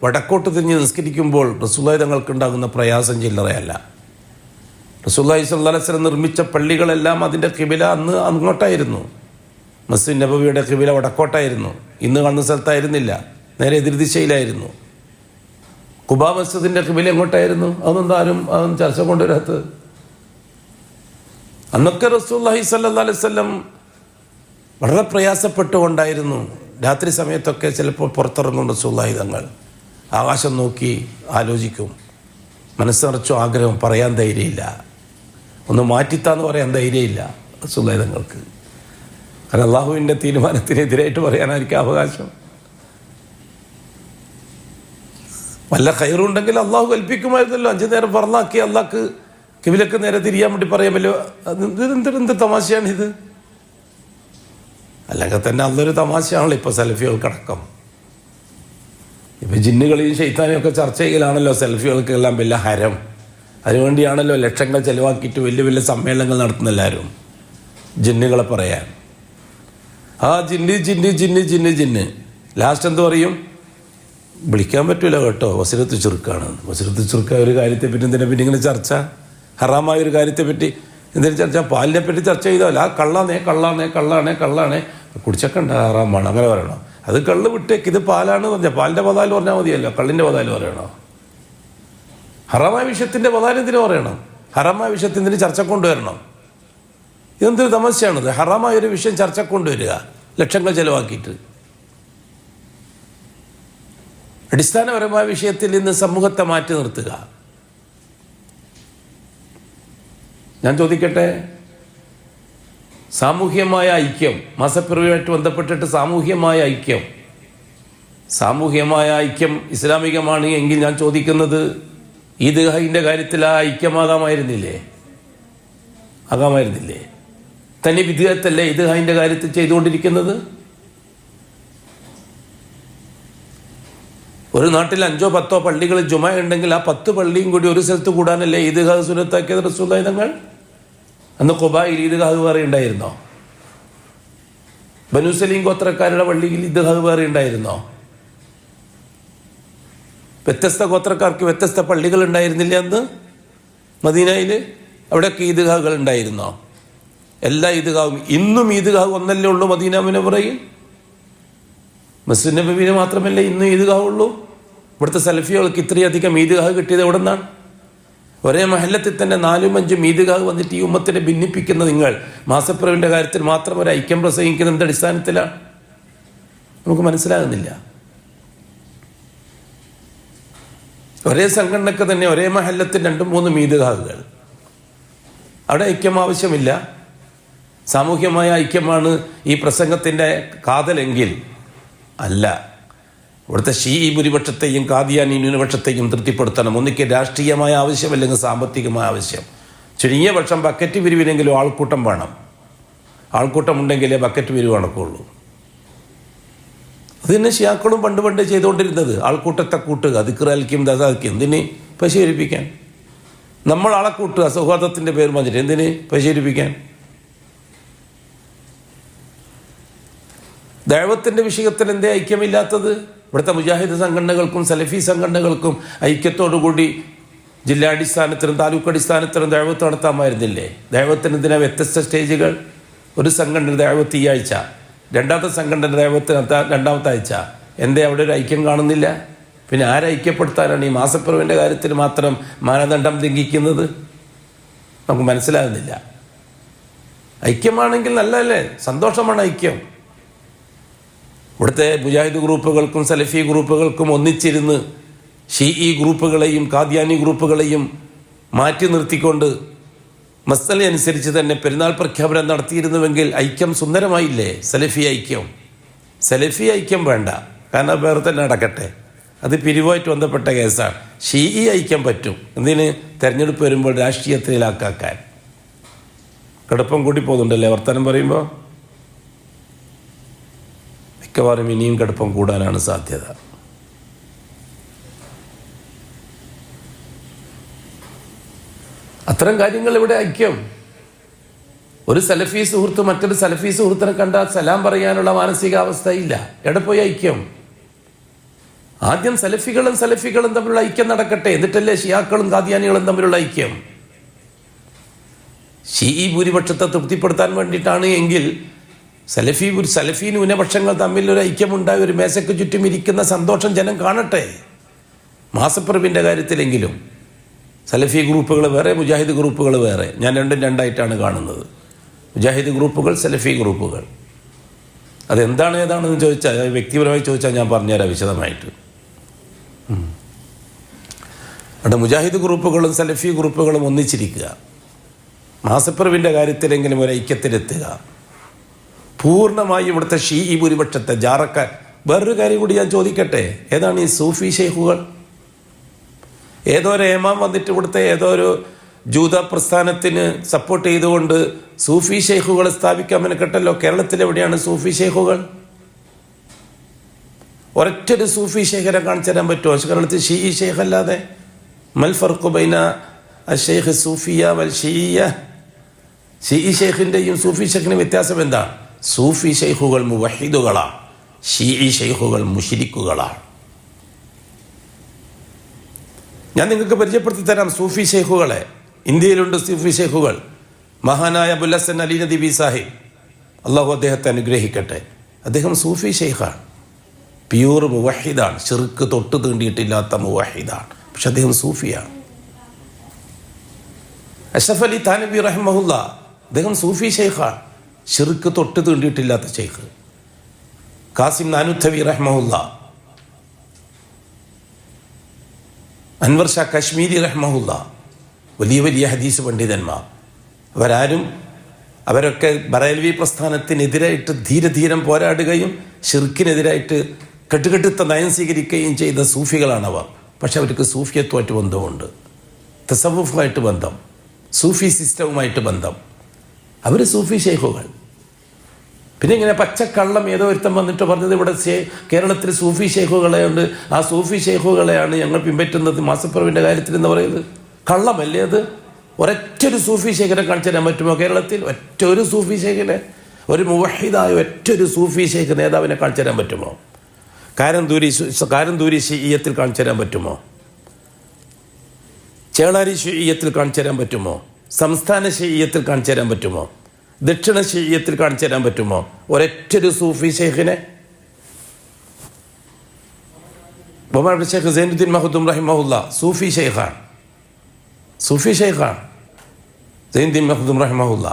വടക്കോട്ട് തിരിഞ്ഞ് നിസ്കരിക്കുമ്പോൾ റസൂലുള്ളാഹി തങ്ങൾക്കുണ്ടാകുന്ന പ്രയാസം ചില്ലറയല്ല. റസൂലുള്ളാഹി സ്വല്ലല്ലാഹു അലൈഹി വസല്ലം നിർമ്മിച്ച പള്ളികളെല്ലാം അതിൻ്റെ ഖിബില അന്ന് അങ്ങോട്ടായിരുന്നു. മസ്ജിദ് നബവിയുടെ ഖിബില വടക്കോട്ടായിരുന്നു, ഇന്ന് കാണുന്ന സ്ഥലത്തായിരുന്നില്ല, നേരെ എതിർദിശയിലായിരുന്നു. ഖുബാ മസ്ജിദിൻ്റെ ഖിബില എങ്ങോട്ടായിരുന്നു? അതൊന്നും ചർച്ച കൊണ്ടുവരാത്തത്. അന്നൊക്കെ റസൂലുള്ളാഹി സ്വല്ലല്ലാഹു അലൈഹി വസല്ലം വളരെ പ്രയാസപ്പെട്ടുകൊണ്ടായിരുന്നു. രാത്രി സമയത്തൊക്കെ ചിലപ്പോൾ പുറത്തിറങ്ങും റസൂലുള്ളാഹി തങ്ങൾ, ആകാശം നോക്കി ആലോചിക്കും, മനസ്സറിച്ചോ ആഗ്രഹം, പറയാൻ ധൈര്യമില്ല, ഒന്ന് മാറ്റിത്താന്ന് പറയാൻ ധൈര്യമില്ല റസൂലുള്ളാഹി തങ്ങൾക്ക്. കാരണം അള്ളാഹുവിൻ്റെ തീരുമാനത്തിനെതിരായിട്ട് പറയാനായിരിക്കും അവകാശം. വല്ല ഖൈറുണ്ടെങ്കിൽ അള്ളാഹു കൽപ്പിക്കുമായിരുന്നല്ലോ, 5 നേരം ഫർളാക്കി അള്ളാഹ്ക്ക് കിബിലക്ക് നേരെ തിരിയാൻ വേണ്ടി പറയാമല്ലോ. എന്ത് തമാശയാണിത്? അല്ലെങ്കിൽ തന്നെ അതൊരു തമാശയാണല്ലോ ഇപ്പോൾ സെൽഫികൾക്കടക്കം. ഇപ്പം ജിന്നുകളെയും ശൈത്താനെയും ഒക്കെ ചർച്ച ചെയ്യലാണല്ലോ സെൽഫികൾക്കെല്ലാം വലിയ ഹരം. അതിനുവേണ്ടിയാണല്ലോ ലക്ഷങ്ങൾ ചിലവാക്കിയിട്ട് വലിയ വലിയ സമ്മേളനങ്ങൾ നടത്തുന്ന എല്ലാവരും ജിന്നുകളെ പറയാൻ. ആ ജിന്ന് ജിന്ന് ജിന്ന് ജിന്ന് ജിന്ന് ലാസ്റ്റ് എന്ത് പറയും? വിളിക്കാൻ പറ്റില്ല കേട്ടോ, വസിലത്ത് ചുരുക്കാണ്. വസിലത്ത് ചുരുക്ക ഒരു കാര്യത്തെപ്പറ്റി എന്തിനെ പറ്റി ഇങ്ങനെ ചർച്ച? ഹറാമായ ഒരു കാര്യത്തെപ്പറ്റി എന്തിനു ചർച്ച? പാലിനെ പറ്റി ചർച്ച ചെയ്താൽ ആ കള്ളാണേ കുടിച്ചൊക്കെ ഉണ്ട്, ഹറാമാണ്, അങ്ങനെ പറയണോ? അത് കള്ള് വിട്ടേക്ക്, ഇത് പാലാണ് പറഞ്ഞാൽ പാലിൻ്റെ പതാല് പറഞ്ഞാൽ മതിയല്ലോ, കള്ളിൻ്റെ പതാല് പറയണോ? ഹറാമായ വിഷയത്തിൻ്റെ പതാല് എന്തിനു പറയണം? ഹറാമായ വിഷയത്തിന് ചർച്ച കൊണ്ടുവരണം. ഇതെന്തൊരു തമാശയാണത്? ഹറാമായ ഒരു വിഷയം ചർച്ച കൊണ്ടുവരിക, ലക്ഷങ്ങൾ ചിലവാക്കിയിട്ട്. അടിസ്ഥാനപരമായ വിഷയത്തിൽ നിന്ന് സമൂഹത്തെ മാറ്റി നിർത്തുക. ഞാൻ ചോദിക്കട്ടെ, സാമൂഹ്യമായ ഐക്യം, മാസപ്പിറവിയുമായിട്ട് ബന്ധപ്പെട്ടിട്ട് സാമൂഹ്യമായ ഐക്യം ഇസ്ലാമികമാണ് എങ്കിൽ ഞാൻ ചോദിക്കുന്നത്, ഈദ്ഗാഹിൻ്റെ കാര്യത്തിൽ ആ ഐക്യമാകാമായിരുന്നില്ലേ? തനി വിദ്യാർത്ഥല്ലേ ഈദ്ഗാഹിൻ്റെ കാര്യത്തിൽ ചെയ്തുകൊണ്ടിരിക്കുന്നത്? ഒരു നാട്ടിൽ 5 or 10 പള്ളികൾ ജുമ ഉണ്ടെങ്കിൽ ആ 10 പള്ളിയും കൂടി ഒരു സ്ഥലത്ത് കൂടാനല്ലേ ഈദ്ഗാഹ് സുന്നത്താക്കിയത് റസൂലുള്ളാഹി തങ്ങൾ? അന്ന് ഖുബായിൽ ഈദ്ഗാഹ് വേറെ ഉണ്ടായിരുന്നോ? ബനൂ സലീം ഗോത്രക്കാരുടെ പള്ളിയിൽ ഈദ്ഗാഹ് വേറെ ഉണ്ടായിരുന്നോ? വ്യത്യസ്ത ഗോത്രക്കാർക്ക് വ്യത്യസ്ത പള്ളികൾ ഉണ്ടായിരുന്നില്ല അന്ന് മദീനയിൽ? അവിടെയൊക്കെ ഈദ്ഗാഹുകൾ ഉണ്ടായിരുന്നോ? എല്ലാ ഈദ്ഗാഹും ഇന്നും ഈദ്ഗാഹ് ഒന്നല്ലേ ഉള്ളൂ മദീന മുനവ്വറയിൽ? മസ്ജിദ് നബവിയിൽ മാത്രമല്ലേ ഇന്നും ഈദ്ഗാഹ് ഉള്ളൂ? ഇവിടുത്തെ സലഫികൾക്ക് ഇത്രയധികം ഈദ്ഗാഹ് കിട്ടിയത് എവിടെ നിന്നാണ്? ഒരേ മഹല്ലത്തിൽ തന്നെ 4ഉം 5ഉം ഈദ്ഗാഹ് വന്നിട്ട് ഈ ഉമ്മത്തിനെ ഭിന്നിപ്പിക്കുന്ന നിങ്ങൾ മാസപ്പിറവിൻ്റെ കാര്യത്തിൽ മാത്രം ഒരു ഐക്യം പ്രസംഗിക്കുന്ന എന്ത് അടിസ്ഥാനത്തിലാണ്? നമുക്ക് മനസ്സിലാകുന്നില്ല. ഒരേ സംഘടനക്ക് തന്നെ ഒരേ മഹല്ലത്തിൽ 2-3 ഈദ്ഗാഹുകൾ, അവിടെ ഐക്യം ആവശ്യമില്ല. സാമൂഹ്യമായ ഐക്യമാണ് ഈ പ്രസംഗത്തിൻ്റെ കാതലെങ്കിൽ അല്ല. ഇവിടുത്തെ ഷീഈ ഭൂരിപക്ഷത്തെയും കാദിയാനി ന്യൂനപക്ഷത്തെയും തൃപ്തിപ്പെടുത്തണം. ഒന്നിക്ക് രാഷ്ട്രീയമായ ആവശ്യം, അല്ലെങ്കിൽ സാമ്പത്തികമായ ആവശ്യം. ചുരുങ്ങിയ പക്ഷം ബക്കറ്റ് പിരിവിനെങ്കിലും ആൾക്കൂട്ടം വേണം. ആൾക്കൂട്ടം ഉണ്ടെങ്കിലേ ബക്കറ്റ് പിരിവ് നടക്കുള്ളൂ. അത് തന്നെ ഷിയാക്കളും പണ്ട് ചെയ്തുകൊണ്ടിരുന്നത്. ആൾക്കൂട്ടത്തെ കൂട്ടുക, ദിക്റാൽക്കും ദാദാക്കും, എന്തിന്? പരിശീലിപ്പിക്കാൻ. നമ്മൾ ആളെ കൂട്ടുക സൗഹാർദ്ദത്തിൻ്റെ പേര് പറഞ്ഞിട്ട്, എന്തിന്? പരിശീലിപ്പിക്കാൻ. ദഅവത്തിൻ്റെ വിഷയത്തിൽ എന്തേ ഐക്യമില്ലാത്തത്? ഇവിടുത്തെ മുജാഹിദ് സംഘടനകൾക്കും സലഫി സംഘടനകൾക്കും ഐക്യത്തോടുകൂടി ജില്ലാടിസ്ഥാനത്തിലും താലൂക്ക് അടിസ്ഥാനത്തിലും ദഅവത്ത് നടത്താമായിരുന്നില്ലേ? ദഅവത്തിന് എന്തിനാ വ്യത്യസ്ത സ്റ്റേജുകൾ? ഒരു സംഘടന ദഅവത്ത് ഈ ആഴ്ച, രണ്ടാമത്തെ സംഘടന ദഅവത്തിന് രണ്ടാമത്തെ ആഴ്ച. എന്തേ അവിടെ ഒരു ഐക്യം കാണുന്നില്ല? പിന്നെ ആരൈക്യപ്പെടുത്താനാണ് ഈ മാസപ്പിറവിൻ്റെ കാര്യത്തിൽ മാത്രം മാനദണ്ഡം ലംഘിക്കുന്നത്? നമുക്ക് മനസ്സിലാകുന്നില്ല. ഐക്യമാണെങ്കിൽ നല്ലതല്ലേ? സന്തോഷമാണ് ഐക്യം. ഇവിടുത്തെ മുജാഹിദ് ഗ്രൂപ്പുകൾക്കും സലഫി ഗ്രൂപ്പുകൾക്കും ഒന്നിച്ചിരുന്ന് ഷീഈ ഗ്രൂപ്പുകളെയും ഖാദിയാനി ഗ്രൂപ്പുകളെയും മാറ്റി നിർത്തിക്കൊണ്ട് മസ്അല അനുസരിച്ച് തന്നെ പെരുന്നാൾ പ്രഖ്യാപനം നടത്തിയിരുന്നുവെങ്കിൽ ഐക്യം സുന്ദരമായില്ലേ? സലഫി ഐക്യം. സലഫി ഐക്യം വേണ്ട, കാരണം വേറെ തന്നെ നടക്കട്ടെ, അത് പിരിവുമായിട്ട് ബന്ധപ്പെട്ട കേസാണ്. ഷീഈ ഐക്യം പറ്റും. എന്തിന്? തെരഞ്ഞെടുപ്പ് വരുമ്പോൾ രാഷ്ട്രീയത്തിലാക്കാൻ. കടുപ്പം കൂടി പോകുന്നുണ്ടല്ലേ വർത്തമാനം പറയുമ്പോൾ? മിക്കവാറും ഇനിയും കടുപ്പം കൂടാനാണ് സാധ്യത. അത്തരം കാര്യങ്ങൾ ഇവിടെ ഐക്യം. ഒരു സലഫി സുഹൃത്ത് മറ്റൊരു സലഫി സുഹൃത്തിനെ കണ്ടാൽ സലാം പറയാനുള്ള മാനസികാവസ്ഥയില്ല. എവിടെ പോയി ഐക്യം? ആദ്യം സലഫികളും തമ്മിലുള്ള ഐക്യം നടക്കട്ടെ, എന്നിട്ടല്ലേ ഷിയാക്കളും ഖാദിയാനികളും തമ്മിലുള്ള ഐക്യം. ഷീഈ ഭൂരിപക്ഷത്തെ തൃപ്തിപ്പെടുത്താൻ വേണ്ടിയിട്ടാണ് എങ്കിൽ സലഫി ന്യൂനപക്ഷങ്ങൾ തമ്മിൽ ഒരു ഐക്യമുണ്ടായി ഒരു മേശയ്ക്ക് ചുറ്റും ഇരിക്കുന്ന സന്തോഷം ജനം കാണട്ടെ. മാസപ്പിറവിൻ്റെ കാര്യത്തിലെങ്കിലും സലഫി ഗ്രൂപ്പുകൾ വേറെ, മുജാഹിദ് ഗ്രൂപ്പുകൾ വേറെ. ഞാൻ രണ്ടായിട്ടാണ് കാണുന്നത്. മുജാഹിദ് ഗ്രൂപ്പുകൾ, സലഫി ഗ്രൂപ്പുകൾ. അതെന്താണ് ഏതാണെന്ന് ചോദിച്ചാൽ, വ്യക്തിപരമായി ചോദിച്ചാൽ ഞാൻ പറഞ്ഞുതരാം വിശദമായിട്ട്. അവിടെ മുജാഹിദ് ഗ്രൂപ്പുകളും സലഫി ഗ്രൂപ്പുകളും ഒന്നിച്ചിരിക്കുക, മാസപ്പിറവിൻ്റെ കാര്യത്തിലെങ്കിലും ഒരു ഐക്യത്തിലെത്തുക. പൂർണ്ണമായി ഇവിടുത്തെ ഷീഈ ഭൂരിപക്ഷത്തെ ജാറക്കാൻ. വേറൊരു കാര്യം കൂടി ഞാൻ ചോദിക്കട്ടെ, ഏതാണ് ഈ സൂഫി ഷെയ്ഖുകൾ? ഏതോ ഒരു ഏമാം വന്നിട്ട് ഇവിടുത്തെ ഏതോ ഒരു ജൂത പ്രസ്ഥാനത്തിന് സപ്പോർട്ട് ചെയ്തുകൊണ്ട് സൂഫി ഷെയ്ഖുകളെ സ്ഥാപിക്കാൻ മെനക്കെട്ടല്ലോ. കേരളത്തിലെവിടെയാണ് സൂഫി ഷെയ്ഖുകൾ? ഒരൊറ്റൊരു സൂഫി ഷെയ്ഖിനെ കാണിച്ചു തരാൻ പറ്റുമോ കേരളത്തിൽ? ഷീഈ ഷെയ്ഖ് അല്ലാതെ. മൽ ഫർഖു ബൈന അശ്ശൈഖ് സൂഫിയ വൽ ഷീഇയ്യ. ഷീഈ ഷെയ്ഖിൻ്റെയും സൂഫി ഷെയ്ഖിൻ്റെയും വ്യത്യാസം എന്താ? സൂഫി ഷെയ്ഖുകൾ മുവഹിദുകളാണ്, ഷീഈ ഷെയ്ഖുകൾ മുശ്രിക്കുകളാണ്. ഞാൻ നിങ്ങൾക്ക് പരിചയപ്പെടുത്തി തരാം സൂഫി ഷെയ്ഖുകളെ. ഇന്ത്യയിലുണ്ട് സൂഫി ഷെയ്ഖുകൾ. മഹാനായ അബുൽ ഹസൻ അലി നദീബി സാഹിബ്, അള്ളാഹു അദ്ദേഹത്തെ അനുഗ്രഹിക്കട്ടെ, അദ്ദേഹം സൂഫി ഷെയ്ഖാണ്. പ്യൂർ മുവഹിദാണ്, ശിർക്ക് തൊട്ട് തീണ്ടിയിട്ടില്ലാത്ത മുവഹിദാണ്. പക്ഷെ അദ്ദേഹം സൂഫിയാണ്. അഷ്റഫ് അലി താനബി റഹിമഹുല്ല, അദ്ദേഹം സൂഫി ഷെയ്ഖാണ്, ശിർക്ക് തൊട്ട് തീണ്ടിയിട്ടില്ലാത്ത ഷെയ്ഖ്. കാസിം നാനുത്തവി റഹിമഹുല്ല, അൻവർ ഷാ കശ്മീരി റഹ്മഹുല്ല, വലിയ ഹദീസ് പണ്ഡിതന്മാർ. അവരൊക്കെ ബറേൽവി പ്രസ്ഥാനത്തിനെതിരായിട്ട് ധീരം പോരാടുകയും ഷിർക്കിനെതിരായിട്ട് കെട്ടുകെട്ടുത്ത നയം സ്വീകരിക്കുകയും ചെയ്ത സൂഫികളാണവർ. പക്ഷെ അവർക്ക് സൂഫിയത്വമായിട്ട് ബന്ധമുണ്ട്, തസവുഫുമായിട്ട് ബന്ധം, സൂഫി സിസ്റ്റവുമായിട്ട് ബന്ധം. അവർ സൂഫി ഷെയ്ഖുകൾ. പിന്നെ ഇങ്ങനെ പച്ചക്കള്ളം ഏതോ ഒരുത്തം വന്നിട്ട് പറഞ്ഞത് ഇവിടെ കേരളത്തിൽ സൂഫി ഷെയ്ഖുകളെ ഉണ്ട്, ആ സൂഫി ഷെയ്ഖുകളെയാണ് ഞങ്ങൾ പിൻപറ്റുന്നത് മാസപ്പിറവിൻ്റെ കാര്യത്തിൽ എന്ന് പറയുന്നത്. കള്ളമല്ലേ അത്? ഒരൊറ്റൊരു സൂഫി ഷെയ്ഖിനെ കാണിച്ചു തരാൻ പറ്റുമോ കേരളത്തിൽ? ഒറ്റൊരു സൂഫി ഷെയ്ഖിനെ, ഒരു മുവഹിദായ ഒറ്റൊരു സൂഫി ഷെയ്ഖ് നേതാവിനെ കാണിച്ചു തരാൻ പറ്റുമോ? കാരന്തൂരി ഷീഇയ്യത്തിൽ കാണിച്ചു തരാൻ പറ്റുമോ? ചേളാരി ഷീഇയ്യത്തിൽ കാണിച്ചു തരാൻ പറ്റുമോ? സംസ്ഥാന ഷീഇയ്യത്തിൽ കാണിച്ചു തരാൻ പറ്റുമോ? ദക്ഷിണ ഷീഇയ്യത്തിൽ കാണിച്ചു തരാൻ പറ്റുമോ ഒരൊറ്റൊരു സൂഫി ഷെയ്ഖിനെ? ബഹുമാനപ്പെട്ട ഷെയ്ഖ് സൈനുദ്ദീൻ മഖ്ദൂം റഹിമഹുല്ല സൂഫി ഷെയ്ഖാണ്. സൈനുദ്ദീൻ മഖ്ദൂം റഹിമഹുല്ല.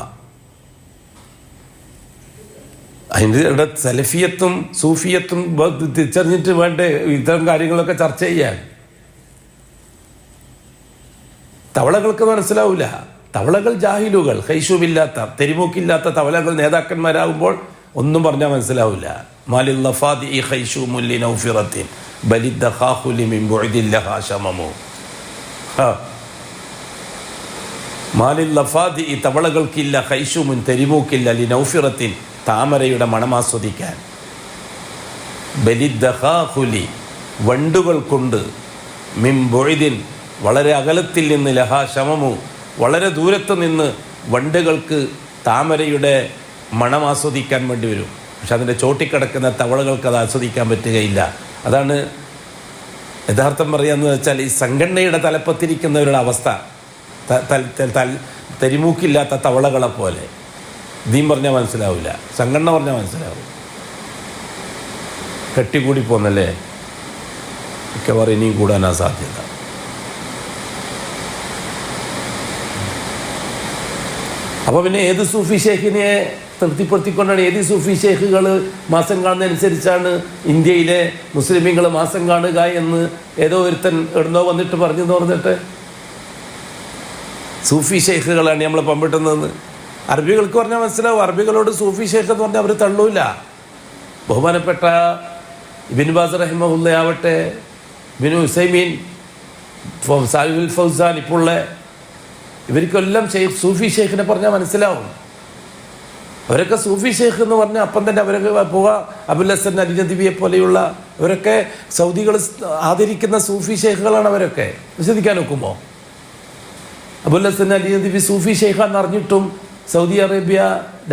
അതിൻ്റെ സലഫിയത്തും സൂഫിയത്തും തിരിച്ചറിഞ്ഞിട്ട് വേണ്ടേ ഇത്തരം കാര്യങ്ങളൊക്കെ ചർച്ച ചെയ്യാൻ. തവളകൾക്ക് മനസ്സിലാവില്ല. തവളകൾ ജാഹിലുകൾ, ഹൈഷുമില്ലാത്ത തെരുമൂക്കില്ലാത്ത തവളകൾ നേതാക്കന്മാരാകുമ്പോൾ ഒന്നും പറഞ്ഞാൽ മനസ്സിലാവില്ല. മാലിൽ ലഫാദി ഹൈഷുമുൻ ലിനൗഫിറത്തിൻ ബലിദ്ദഖാഹു ലിമിൻ ബുഅദില്ലഹാ ശമമു. മാലിൽ ലഫാദി, ഈ തവളകൾക്കില്ല ഹൈഷുമുൻ തെരുമൂക്കില്ല ലിനൗഫിറത്തിൻ താമരയുടെ മണമാസ്വദിക്കാൻ. ബലിദ്ദഖാഖുലി വണ്ടുകൾ കൊണ്ട്, മിംബൊഴിദിൻ വളരെ അകലത്തിൽ നിന്ന്, ലഹാ ശമമു വളരെ ദൂരത്ത് നിന്ന് വണ്ടുകൾക്ക് താമരയുടെ മണം ആസ്വദിക്കാൻ വേണ്ടി വരും. പക്ഷെ അതിൻ്റെ ചോട്ടിക്കിടക്കുന്ന തവളകൾക്ക് അത് ആസ്വദിക്കാൻ പറ്റുകയില്ല. അതാണ് യഥാർത്ഥം പറയാന്ന് വെച്ചാൽ ഈ സംഘടനയുടെ തലപ്പത്തിരിക്കുന്നവരുടെ അവസ്ഥ. തരിമൂക്കില്ലാത്ത തവളകളെ പോലെ. ദീൻ പറഞ്ഞാൽ മനസ്സിലാവില്ല, സംഘടന പറഞ്ഞാൽ മനസ്സിലാവും. കെട്ടിക്കൂടി പോന്നല്ലേ, മിക്കവാറും ഇനിയും കൂടാനാ സാധ്യത. അപ്പോൾ പിന്നെ ഏത് സൂഫി ഷേഖിനെ തൃപ്തിപ്പെടുത്തിക്കൊണ്ടാണ്, ഏത് സൂഫി ഷേഖുകൾ മാസം കാണുന്നതനുസരിച്ചാണ് ഇന്ത്യയിലെ മുസ്ലിമീങ്ങൾ മാസം കാണുക എന്ന് ഏതോ ഒരുത്തൻ എവിടുന്നോ വന്നിട്ട് പറഞ്ഞെന്ന് പറഞ്ഞിട്ട്? സൂഫി ഷേഖുകളാണ് നമ്മൾ പമ്പിട്ടുന്നതെന്ന് അറബികൾക്ക് പറഞ്ഞാൽ മനസ്സിലാവും. അറബികളോട് സൂഫി ഷേഖ് എന്ന് പറഞ്ഞാൽ അവർ തള്ളൂല. ബഹുമാനപ്പെട്ട ഇബ്നു ബാസ് റഹിമഹുല്ലയാവട്ടെ, ഇബ്നു ഉസൈമീൻ, സാലിഹുൽ ഫൗസാൻ, ഇപ്പോൾ ഇവർക്കെല്ലാം സൂഫി ഷേഖിനെ പറഞ്ഞാൽ മനസ്സിലാവും. അവരൊക്കെ സൂഫി ഷേഖ് എന്ന് പറഞ്ഞാൽ അപ്പം തന്നെ അവരൊക്കെ പോവുക. അബുൽ ഹസൻ അലി നദ്വിയെ പോലെയുള്ള അവരൊക്കെ സൗദികൾ ആദരിക്കുന്ന സൂഫി ഷേഖുകളാണ്. അവരൊക്കെ വിശ്വസിക്കാൻ നോക്കുമ്പോൾ അബുൽ ഹസൻ അലി നദ്വി സൂഫി ഷേഖാന്ന് അറിഞ്ഞിട്ടും സൗദി അറേബ്യ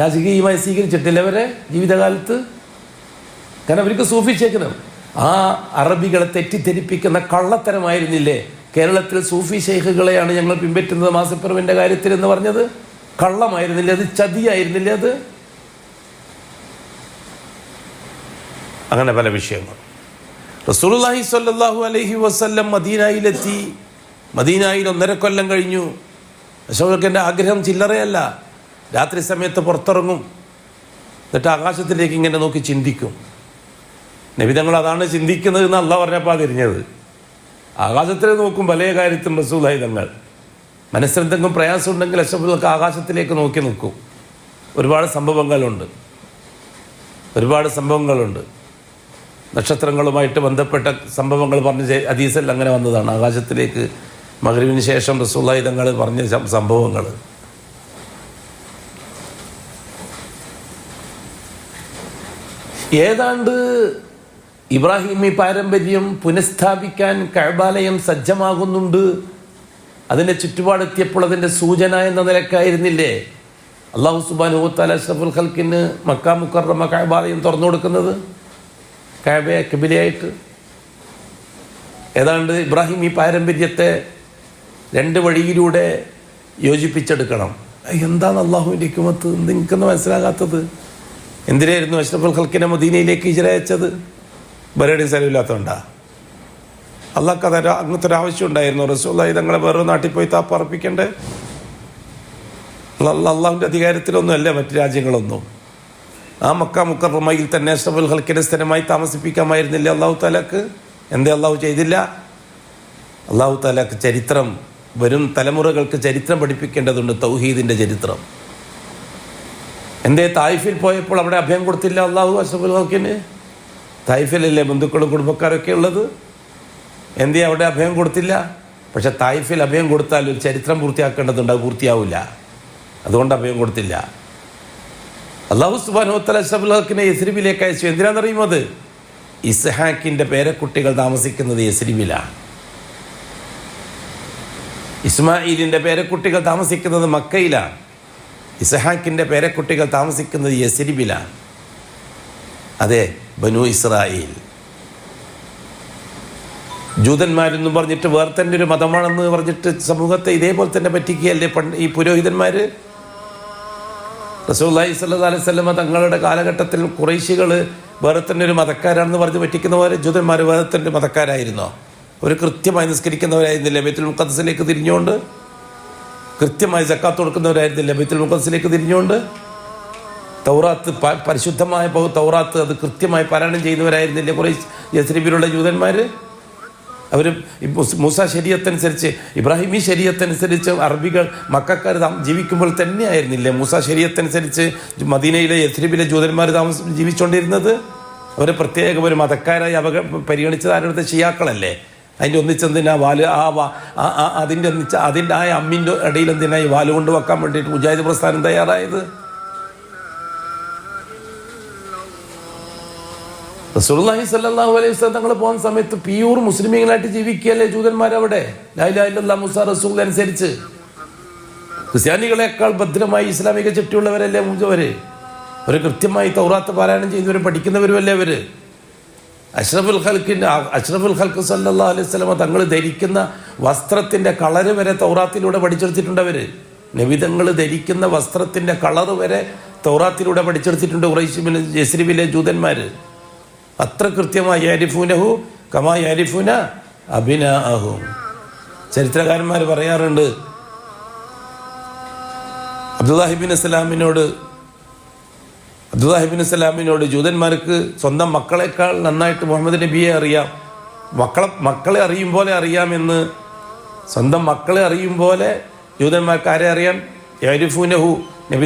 രാജകീയമായി സ്വീകരിച്ചിട്ടില്ല അവരെ ജീവിതകാലത്ത്. കാരണം അവർക്ക് സൂഫി ഷേഖിനും ആ അറബികളെ തെറ്റിദ്ധരിപ്പിക്കുന്ന കള്ളത്തരമായിരുന്നില്ലേ കേരളത്തിൽ സൂഫി ഷെയ്ഖുകളെയാണ് ഞങ്ങൾ പിൻപറ്റുന്നത് മാസപ്പിറവിൻ്റെ കാര്യത്തിൽ എന്ന് പറഞ്ഞത്? കള്ളമായിരുന്നില്ല അത്? ചതിയായിരുന്നില്ല അത്? അങ്ങനെ പല വിഷയങ്ങൾ. റസൂലുള്ളാഹി സ്വല്ലല്ലാഹു അലൈഹി വസല്ലം മദീനയിലെത്തി. മദീനയിൽ 1.5 കൊല്ലം കഴിഞ്ഞു. അശോകൻ്റെ ആഗ്രഹം ചില്ലറയല്ല. രാത്രി സമയത്ത് പുറത്തിറങ്ങും, എന്നിട്ട് ആകാശത്തിലേക്ക് ഇങ്ങനെ നോക്കി ചിന്തിക്കും. നബിതങ്ങൾ അതാണ് ചിന്തിക്കുന്നത് എന്ന് അള്ളാഹ് പറഞ്ഞപ്പോൾ തിരിഞ്ഞത്. ആകാശത്തിൽ നോക്കും പല കാര്യത്തിലും റസൂലുള്ളാഹി തങ്ങൾ. മനസ്സിലെന്തെങ്കിലും പ്രയാസം ഉണ്ടെങ്കിൽ അഷ്റഫുൽ ആകാശത്തിലേക്ക് നോക്കി നിൽക്കും. ഒരുപാട് സംഭവങ്ങളുണ്ട്. നക്ഷത്രങ്ങളുമായിട്ട് ബന്ധപ്പെട്ട സംഭവങ്ങൾ പറഞ്ഞ ഹദീസിൽ അങ്ങനെ വന്നതാണ്. ആകാശത്തിലേക്ക് മഗ്രിബിന് ശേഷം റസൂലുള്ളാഹി തങ്ങൾ പറഞ്ഞ സംഭവങ്ങൾ. ഏതാണ്ട് ഇബ്രാഹിമി പാരമ്പര്യം പുനഃസ്ഥാപിക്കാൻ കഅബാലയം സജ്ജമാകുന്നുണ്ട്, അതിൻ്റെ ചുറ്റുപാടെത്തിയപ്പോൾ അതിൻ്റെ സൂചന എന്ന നിലക്കായിരുന്നില്ലേ അല്ലാഹു സുബ്ഹാനഹു വ തആല അഷ്റഫുൽ ഖൽക്കിന് മക്ക മുക്കറമ കഅബാലയം തുറന്നു കൊടുക്കുന്നത്? കഅബയെ ഖിബലയായിട്ട്. ഏതാണ്ട് ഇബ്രാഹിമി പാരമ്പര്യത്തെ 2 വഴിയിലൂടെ യോജിപ്പിച്ചെടുക്കണം. എന്താണ് അള്ളാഹുവിൻ്റെ ഹിക്മത്ത്? നിങ്ങൾക്കൊന്നും മനസ്സിലാകാത്തത്? എന്തിനായിരുന്നു അഷ്റഫുൽ ഖൽക്കിനെ മദീനയിലേക്ക് ഹിജ്റ അയച്ചത്? ബരടി സ്ഥലമില്ലാത്തതുകൊണ്ടാ? അള്ളാഹ്ക്ക് അത് അങ്ങനത്തെ ഒരു ആവശ്യം ഉണ്ടായിരുന്നു? റസൂലുള്ളാഹി തങ്ങളെ വേറൊരു നാട്ടിൽ പോയി താപ്പറപ്പിക്കണ്ടേ? അള്ളാഹുവിൻ്റെ അധികാരത്തിലൊന്നും അല്ലേ മറ്റു രാജ്യങ്ങളൊന്നും. ആ മക്ക മുക്കറമയിൽ തന്നെ അഷ്റഫുൽ ഖൽക്കിനെ സ്ഥിരമായി താമസിപ്പിക്കാമായിരുന്നില്ല അള്ളാഹു തആലക്ക്? എന്തേ അള്ളാഹു ചെയ്തില്ല? അള്ളാഹു തആലക്ക് ചരിത്രം, വരും തലമുറകൾക്ക് ചരിത്രം പഠിപ്പിക്കേണ്ടതുണ്ട്, തൗഹീദിൻ്റെ ചരിത്രം. എന്തേ തായിഫിൽ പോയപ്പോൾ അവിടെ അഭയം കൊടുത്തില്ല അള്ളാഹു അഷ്റഫുൽ ഖൽക്കിന്? തായിഫിലല്ലേ ബന്ധുക്കളും കുടുംബക്കാരൊക്കെ ഉള്ളത്? എന്തേ അവിടെ അഭയം കൊടുത്തില്ല? പക്ഷെ തായിഫിൽ അഭയം കൊടുത്താൽ ഒരു ചരിത്രം പൂർത്തിയാക്കേണ്ടതുണ്ട്, അത് പൂർത്തിയാവില്ല. അതുകൊണ്ട് അഭയം കൊടുത്തില്ല. അല്ലാഹു സുബ്ഹാനഹു വ തആല അഷ്റഫുൽ ഖൽക്കിനെ യസ്രിബിലേക്ക് അയച്ചു. എന്തിനാണെന്നറിയുമോ? അത് ഇസ്ഹാക്കിൻ്റെ പേരക്കുട്ടികൾ താമസിക്കുന്നത് യസ്രിബിലാണ്. ഇസ്മായിലിൻ്റെ പേരക്കുട്ടികൾ താമസിക്കുന്നത് മക്കയിലാണ്. ഇസ്ഹാക്കിൻ്റെ പേരക്കുട്ടികൾ താമസിക്കുന്നത് യസ്രിബിലാണ്. അതെ, ബനു ഇസ്രായേൽ. ജൂതന്മാരെന്നും പറഞ്ഞിട്ട് വേറെ തന്നെ ഒരു മതമാണെന്ന് പറഞ്ഞിട്ട് സമൂഹത്തെ ഇതേപോലെ തന്നെ പറ്റിക്കുകയല്ലേ ഈ പുരോഹിതന്മാർ? റസൂലുള്ളാഹി സ്വല്ലല്ലാഹു അലൈഹി വസല്ലം തങ്ങളുടെ കാലഘട്ടത്തിൽ ഖുറൈശികൾ വേറെ തന്നെ ഒരു മതക്കാരാണെന്ന് പറഞ്ഞ് പറ്റിക്കുന്നവരെ ജൂതന്മാർ വേറെ തന്നെ മതക്കാരായിരുന്നോ? അവർ കൃത്യമായി നിസ്കരിക്കുന്നവരായിരുന്നില്ല? ബൈത്തുൽ മുഖദ്ദസിലേക്ക് തിരിഞ്ഞുകൊണ്ട് കൃത്യമായി സക്കാത്ത് കൊടുക്കുന്നവരായിരുന്നില്ല? ബൈത്തുൽ മുഖദ്ദസിലേക്ക് തിരിഞ്ഞുകൊണ്ട് തൗറാത്ത്, പരിശുദ്ധമായ തൗറാത്ത് അത് കൃത്യമായി പാരായണം ചെയ്യുന്നവരായിരുന്നില്ല ഖുറൈശ് യസ്രിബിലുള്ള ജൂതന്മാർ? അവർ മൂസ ശരീഅത്തനുസരിച്ച്, ഇബ്രാഹിമി ശരീഅത്തനുസരിച്ച് അറബികൾ മക്കക്കാർ ജീവിക്കുമ്പോൾ തന്നെ ആയിരുന്നില്ലേ മൂസ ശരീഅത്തനുസരിച്ച് മദീനയിലെ യസ്രിബിലെ ജൂതന്മാർ ജീവിച്ചുകൊണ്ടിരുന്നത്? അവരെ പ്രത്യേക ഒരു മതക്കാരായി പരിഗണിച്ചത് ആരുടെ? ഷിയാക്കളല്ലേ? അതിൻ്റെ ഒന്നിച്ചെന്തിനാ വാല് അതിൻ്റെ അമ്മിൻ്റെ ഇടയിൽ എന്തിനായി വാല് കൊണ്ട് വെക്കാൻ വേണ്ടിയിട്ട് മുജാഹിദ് പ്രസ്ഥാനം തയ്യാറായത്? റസൂലുള്ളാഹി സ്വല്ലല്ലാഹു അലൈഹി വസല്ലം തങ്ങൾ പോകുന്ന സമയത്ത് പ്യൂർ മുസ്ലിമീങ്ങളായിട്ട് ജീവിക്കുകയല്ലേ ജൂതന്മാരവിടെ, ലാ ഇലാഹ ഇല്ലല്ലാഹ് മുസാ റസൂൽ അനുസരിച്ച്. ക്രിസ്ത്യാനികളെക്കാൾ ഭദ്രമായി ഇസ്ലാമിക ചുറ്റിയുള്ളവരല്ലേ മൂജവര്. അവർ കൃത്യമായി തൗറാത്ത് പാരായണം ചെയ്യുന്നവരും പഠിക്കുന്നവരുമല്ലേ അവര്. അഷ്റഫുൽ ഖൽഖ് സല്ലല്ലാഹു അലൈഹി വസല്ലം തങ്ങൾ ധരിക്കുന്ന വസ്ത്രത്തിന്റെ കളറ് വരെ തൗറാത്തിലൂടെ പഠിച്ചെടുത്തിട്ടുണ്ട് അവര്. നബി തങ്ങൾ ധരിക്കുന്ന വസ്ത്രത്തിന്റെ കളറ് വരെ തൗറാത്തിലൂടെ പഠിച്ചെടുത്തിട്ടുണ്ട് ഖുറൈശ് യസ്രിബിലെ ജൂതന്മാര്. അത്ര കൃത്യമായി യഅരിഫൂനഹു കമാ യഅരിഫൂന അബ്നാഅഹും. ചരിത്രകാരന്മാർ പറയാറുണ്ട്, അബ്ദുല്ലാഹിബ്നു സലാമിനോട് ജൂതന്മാർക്ക് സ്വന്തം മക്കളെക്കാൾ നന്നായിട്ട് മുഹമ്മദ് നബിയെ അറിയാം, മക്കളെ അറിയും പോലെ അറിയാമെന്ന്. സ്വന്തം മക്കളെ അറിയും പോലെ ജൂതന്മാർക്ക് ആരെ അറിയാം? യഅരിഫൂനഹു,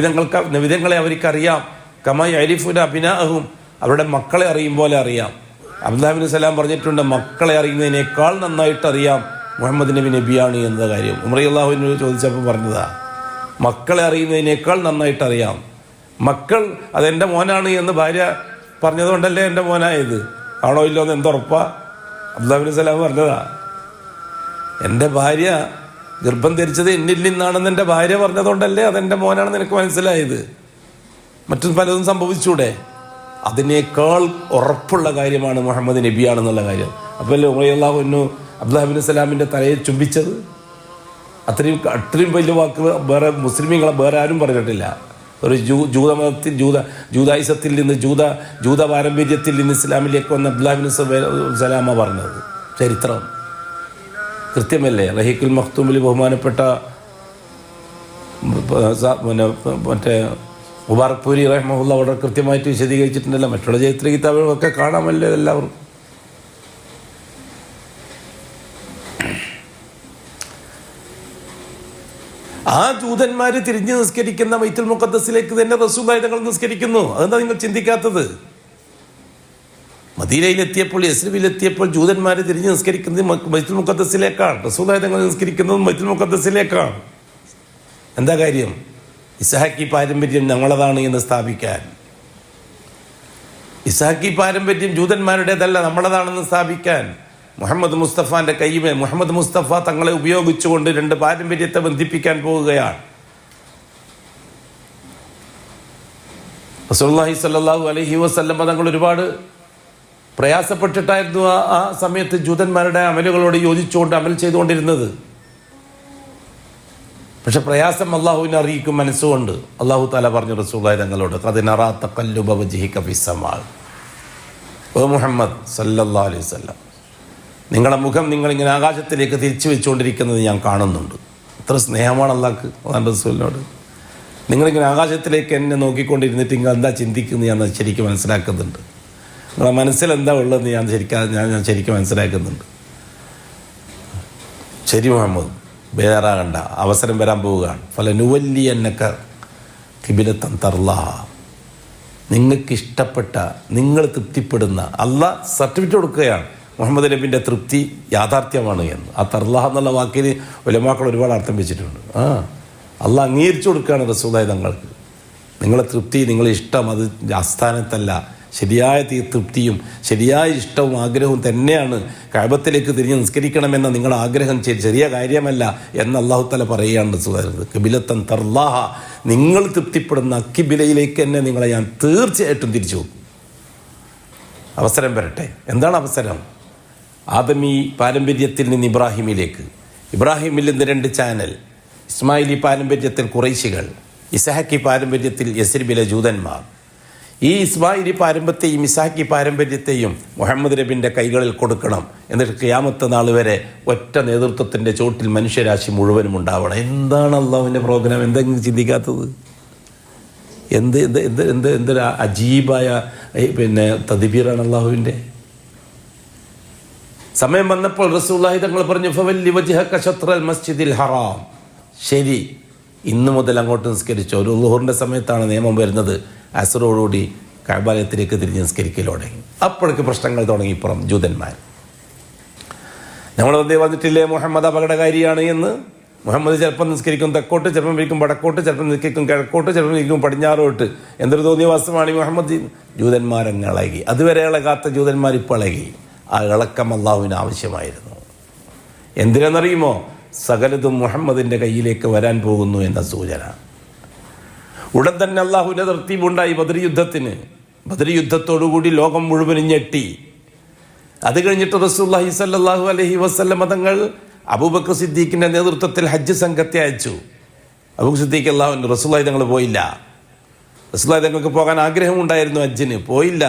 നബിതങ്ങളെ അവർക്കറിയാം. കമാ യഅരിഫൂന അബ്നാഅഹും, അവരുടെ മക്കളെ അറിയും പോലെ അറിയാം. അബ്ദുല്ലാഹിബ്നു സലാം പറഞ്ഞിട്ടുണ്ട്, മക്കളെ അറിയുന്നതിനേക്കാൾ നന്നായിട്ട് അറിയാം മുഹമ്മദ് നബിയാണ് എന്ന കാര്യം. ഉമർ റളിയല്ലാഹു ചോദിച്ചപ്പോൾ പറഞ്ഞതാ, മക്കളെ അറിയുന്നതിനേക്കാൾ നന്നായിട്ട് അറിയാം. മക്കൾ അതെൻ്റെ മോനാണ് എന്ന് ഭാര്യ പറഞ്ഞതുകൊണ്ടല്ലേ എൻ്റെ മോനായത്, ആണോ ഇല്ലോ എന്ന് എന്തുറപ്പാ? അബ്ദുല്ലാഹിബ്നു സലാം പറഞ്ഞതാ, എൻ്റെ ഭാര്യ ഗർഭം ധരിച്ചത് എന്നിൽ നിന്നാണെന്ന് എൻ്റെ ഭാര്യ പറഞ്ഞതുകൊണ്ടല്ലേ അതെൻ്റെ മോനാണെന്ന് എനിക്ക് മനസ്സിലായത്. മറ്റും പലതും സംഭവിച്ചൂടെ? അതിനേക്കാൾ ഉറപ്പുള്ള കാര്യമാണ് മുഹമ്മദ് നബിയാണെന്നുള്ള കാര്യം. അപ്പോൾ ഉമർ റളിയല്ലാഹു അൻഹു അബ്ദുല്ലാഹിബ്നു സലാമിൻ്റെ തലയെ ചുംബിച്ചത്. അത്രയും വലിയ വാക്ക് വേറെ മുസ്ലിമീങ്ങളെ വേറെ ആരും പറഞ്ഞിട്ടില്ല. ഒരു ജൂതമതത്തിൽ ജൂതായുസത്തിൽ നിന്ന് ജൂത പാരമ്പര്യത്തിൽ നിന്ന് ഇസ്ലാമിലേക്ക് വന്ന അബ്ദുല്ലാഹിബ്നു സലാമ പറഞ്ഞത്. ചരിത്രം കൃത്യമല്ലേ? റഹീഖുൽ മഖ്തൂമിൽ ബഹുമാനപ്പെട്ട മറ്റേ മുബാറക് പൂരി റഹ്മഹുള്ള വളരെ കൃത്യമായിട്ട് വിശദീകരിച്ചിട്ടുണ്ടല്ലോ. മറ്റുള്ള ചരിത്ര കിതാബുകളൊക്കെ കാണാമല്ലോ എല്ലാവരും. ആ ജൂതന്മാര് തിരിഞ്ഞ് നിസ്കരിക്കുന്ന ബൈത്തുൽ മുഖദ്ദസിലേക്ക് തന്നെ റസൂലുള്ളാഹി തങ്ങൾ നിസ്കരിക്കുന്നു. അതെന്താ നിങ്ങൾ ചിന്തിക്കാത്തത്? മദീനയിലെത്തിയപ്പോൾ യസ്രിബിലെത്തിയപ്പോൾ ജൂതന്മാര് തിരിഞ്ഞ് നിസ്കരിക്കുന്നത് ബൈത്തുൽ മുഖദ്ദസിലേക്കാണ്. റസൂലുള്ളാഹി തങ്ങൾ നിസ്കരിക്കുന്നതും ബൈത്തുൽ മുഖദ്ദസിലേക്കാണ്. എന്താ കാര്യം? ഇസ്ഹാഖി പാരമ്പര്യം ഞങ്ങളതാണ് എന്ന് സ്ഥാപിക്കാൻ. ഇസ്ഹാഖി പാരമ്പര്യം ജൂതന്മാരുടേതല്ല, നമ്മളതാണെന്ന് സ്ഥാപിക്കാൻ മുഹമ്മദ് മുസ്തഫാന്റെ കൈമേ മുഹമ്മദ് മുസ്തഫ തങ്ങളെ ഉപയോഗിച്ചുകൊണ്ട് രണ്ട് പാരമ്പര്യത്തെ ബന്ധിപ്പിക്കാൻ പോവുകയാണ്. റസൂലുള്ളാഹി സ്വല്ലല്ലാഹു അലൈഹി വസല്ലം തങ്ങൾ ഒരുപാട് പ്രയാസപ്പെട്ടിട്ടായിരുന്നു ആ സമയത്ത് ജൂതന്മാരുടെ അമലുകളോട് യോജിച്ചുകൊണ്ട് അമൽ ചെയ്തുകൊണ്ടിരുന്നത്. പക്ഷെ പ്രയാസം അള്ളാഹുവിനെ അറിയിക്കും മനസ്സുകൊണ്ട്. അള്ളാഹു തആല പറഞ്ഞു റസൂലുള്ളാഹി തങ്ങളോട്, ഖദ് നറാ തഖല്ലുബ വജ്ഹിക ഫിസ്സമാ, ഓ മുഹമ്മദ് സല്ലല്ലാഹു അലൈഹി വസല്ലം, നിങ്ങളുടെ മുഖം നിങ്ങളിങ്ങനെ ആകാശത്തിലേക്ക് തിരിച്ചു വെച്ചുകൊണ്ടിരിക്കുന്നത് ഞാൻ കാണുന്നുണ്ട്. ഇത്ര സ്നേഹമാണ് അള്ളാഹ്ക്ക് റസൂലിനോട്. നിങ്ങളിങ്ങനെ ആകാശത്തിലേക്ക് എന്നെ നോക്കിക്കൊണ്ടിരുന്നിട്ട് നിങ്ങൾ എന്താ ചിന്തിക്കുന്നത് ഞാൻ ശരിക്കും മനസ്സിലാക്കുന്നുണ്ട്. നിങ്ങളുടെ മനസ്സിൽ എന്താ ഉള്ളതെന്ന് ഞാൻ ശരിക്കും മനസ്സിലാക്കുന്നുണ്ട്. ശരി മുഹമ്മദ്, ബേജാറാകണ്ട, അവസരം വരാൻ പോവുകയാണ്. ഫലനുവല്ലിയന്നക ഖിബ്ലതൻ തർളാഹ, നിങ്ങൾക്കിഷ്ടപ്പെട്ട, നിങ്ങൾ തൃപ്തിപ്പെടുന്ന, അള്ളാഹ് സർട്ടിഫിക്കറ്റ് കൊടുക്കുകയാണ് മുഹമ്മദ് നബിൻ്റെ തൃപ്തി യാഥാർത്ഥ്യമാണ് എന്ന്. ആ തർളാഹ എന്നുള്ള വാക്കിന് ഉലമാക്കൾ ഒരുപാട് അർത്ഥം വെച്ചിട്ടുണ്ട്. അള്ളാഹ് അംഗീകരിച്ചു കൊടുക്കുകയാണ് റസൂലുള്ളാഹി തങ്ങൾക്ക്. നിങ്ങളെ തൃപ്തി, നിങ്ങളെ ഇഷ്ടം അത് ആസ്ഥാനത്തല്ല, ശരിയായ തൃപ്തിയും ശരിയായ ഇഷ്ടവും ആഗ്രഹവും തന്നെയാണ് കഅബത്തിലേക്ക് തിരിഞ്ഞ് നിസ്കരിക്കണമെന്ന നിങ്ങളുടെ ആഗ്രഹം ചെറിയ കാര്യമല്ല എന്ന് അല്ലാഹു തആല പറയുകയാണ് റസൂലുള്ളാഹി. ഖിബ്ലതൻ തർളാഹ, നിങ്ങൾ തൃപ്തിപ്പെടുന്ന ഖിബ്ലയിലേക്ക് തന്നെ നിങ്ങളെ ഞാൻ തീർച്ചയായിട്ടും തിരിച്ചു പോകും. അവസരം വരട്ടെ. എന്താണ് അവസരം? ആദമി പാരമ്പര്യത്തിൽ നിന്ന് ഇബ്രാഹിമിലേക്ക്, ഇബ്രാഹിമിൽ നിന്ന് 2 ചാനൽ, ഇസ്മായിലി പാരമ്പര്യത്തിൽ ഖുറൈശികൾ, ഇസ്ഹാഖി പാരമ്പര്യത്തിൽ യസ്രിബിലെ ജൂതന്മാർ. ഈ ഇസ്മായിലി പാരമ്പര്യത്തെയും ഇസ്ഹാഖി പാരമ്പര്യത്തെയും മുഹമ്മദ് നബിൻ്റെ കൈകളിൽ കൊടുക്കണം. എന്നിട്ട് ഖിയാമത്ത് നാൾ വരെ ഒറ്റ നേതൃത്വത്തിൻ്റെ ചോട്ടിൽ മനുഷ്യരാശി മുഴുവനും ഉണ്ടാവണം. എന്താണ് അള്ളാഹുവിൻ്റെ പ്രോഗ്രാം? എന്തെങ്കിലും ചിന്തിക്കാത്തത്? എന്തൊരു അജീബായ തദ്ബീറാണ് അള്ളാഹുവിൻ്റെ. സമയം വന്നപ്പോൾ റസൂലുള്ളാഹി തങ്ങൾ പറഞ്ഞു, ഫവല്ലി വജ്ഹക ശത്റൽ മസ്ജിദിൽ ഹറാം. ശരി, ഇന്നു മുതൽ അങ്ങോട്ട് നിസ്കരിച്ചു. ഒരു ളുഹറിൻ്റെ സമയത്താണ് നിയമം വരുന്നത്. അസ്റോടുകൂടി കഅബയിലേക്ക് തിരിഞ്ഞ് നിസ്കരിക്കലോടെ അപ്പോഴേക്ക് പ്രശ്നങ്ങൾ തുടങ്ങിപ്പുറം ജൂതന്മാർ. നമ്മൾ വന്നിട്ടില്ലേ മുഹമ്മദ് അപകടകാരിയാണ് എന്ന്? മുഹമ്മദ് ചിലപ്പോൾ നിസ്കരിക്കും തെക്കോട്ട്, ചിലപ്പോൾ നിൽക്കും വടക്കോട്ട്, ചിലപ്പോൾ നിൽക്കും കിഴക്കോട്ട്, ചിലപ്പോൾ നിൽക്കും പടിഞ്ഞാറോട്ട്. എന്തൊരു തോന്നിയ വാസമാണ് ഈ മുഹമ്മദ്. ജൂതന്മാരങ്ങ് ഇളകി. അതുവരെ ഇളകാത്ത ജൂതന്മാർ ഇപ്പോൾ ഇളകി. ആ ഇളക്കം അള്ളാഹുവിന് ആവശ്യമായിരുന്നു. എന്തിനെന്നറിയുമോ? സകലതും മുഹമ്മദിൻ്റെ കയ്യിലേക്ക് വരാൻ പോകുന്നു എന്ന സൂചന. ഉടൻ തന്നെ അള്ളാഹുവിൻ്റെ തർത്തീബുണ്ടായി ബദർ യുദ്ധത്തിന്. ബദർ യുദ്ധത്തോടുകൂടി ലോകം മുഴുവനും ഞെട്ടി. അത് കഴിഞ്ഞിട്ട് റസൂലുള്ളാഹി സ്വല്ലല്ലാഹു അലൈഹി വസല്ലം തങ്ങൾ അബൂബക്കർ സിദ്ദീഖിൻ്റെ നേതൃത്വത്തിൽ ഹജ്ജ് സംഘത്തെ അയച്ചു. അബൂബക്കർ സിദ്ദീഖ് അള്ളാഹു റസൂലുള്ളാഹി തങ്ങൾ പോയില്ല. റസൂലുള്ളാഹി തങ്ങൾക്ക് പോകാൻ ആഗ്രഹമുണ്ടായിരുന്നു, ഹജ്ജിന് പോയില്ല.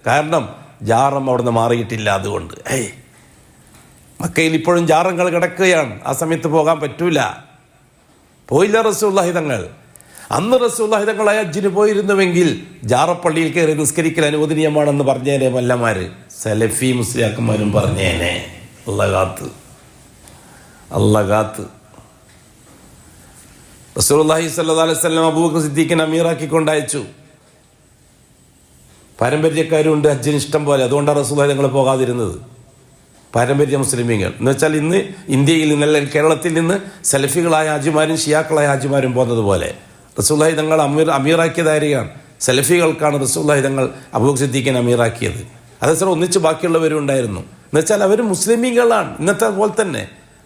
കാരണം ജാറം അവിടുന്ന് മാറിയിട്ടില്ല. അതുകൊണ്ട് മക്കയിൽ ഇപ്പോഴും ജാറങ്ങൾ കിടക്കുകയാണ്. ആ സമയത്ത് പോകാൻ പറ്റൂല. പോയില്ല റസൂലുള്ളാഹി തങ്ങൾ. അന്ന് റസൂലുള്ളാഹി തങ്ങൾ ഹജ്ജിന് പോയിരുന്നുവെങ്കിൽ ജാറപ്പള്ളിയിൽ കയറി നിസ്കരിക്കൽ അനുവദനീയമാണെന്ന് പറഞ്ഞേനെ മല്ലന്മാർ, സലഫി മുസ്ലിയാക്കന്മാരും പറഞ്ഞേനെ. അള്ളകാത്ത് റസൂലുള്ളാഹി സ്വല്ലല്ലാഹു അലൈഹി വസല്ലം അബൂബക്കർ സിദ്ദീഖിനെ അമീറാക്കിക്കൊണ്ടയച്ചു. പാരമ്പര്യക്കാരുണ്ട് ഹജ്ജിന് ഇഷ്ടം പോലെ. അതുകൊണ്ടാണ് റസൂലുള്ളാഹി തങ്ങൾ പോകാതിരുന്നത്. പാരമ്പര്യ മുസ്ലിമീങ്ങൾ എന്ന് വെച്ചാൽ ഇന്ന് ഇന്ത്യയിൽ നിന്ന്, കേരളത്തിൽ നിന്ന് സലഫികളായ ഹാജിമാരും ഷിയാക്കളായ ഹാജിമാരും പോകുന്നത് പോലെ റസൂലുള്ളാഹി തങ്ങൾ അമീറാക്കിയതായിരിക്കാം. സലഫികൾക്കാണ് റസൂലുള്ളാഹി തങ്ങൾ അബൂബക്കർ സിദ്ദീഖിനെ അമീറാക്കിയത്. അതേസമയം ഒന്നിച്ച് ബാക്കിയുള്ളവരും ഉണ്ടായിരുന്നു. എന്ന് വെച്ചാൽ അവർ മുസ്ലിമീങ്ങളാണ് ഇന്നത്തെ പോലെ തന്നെ.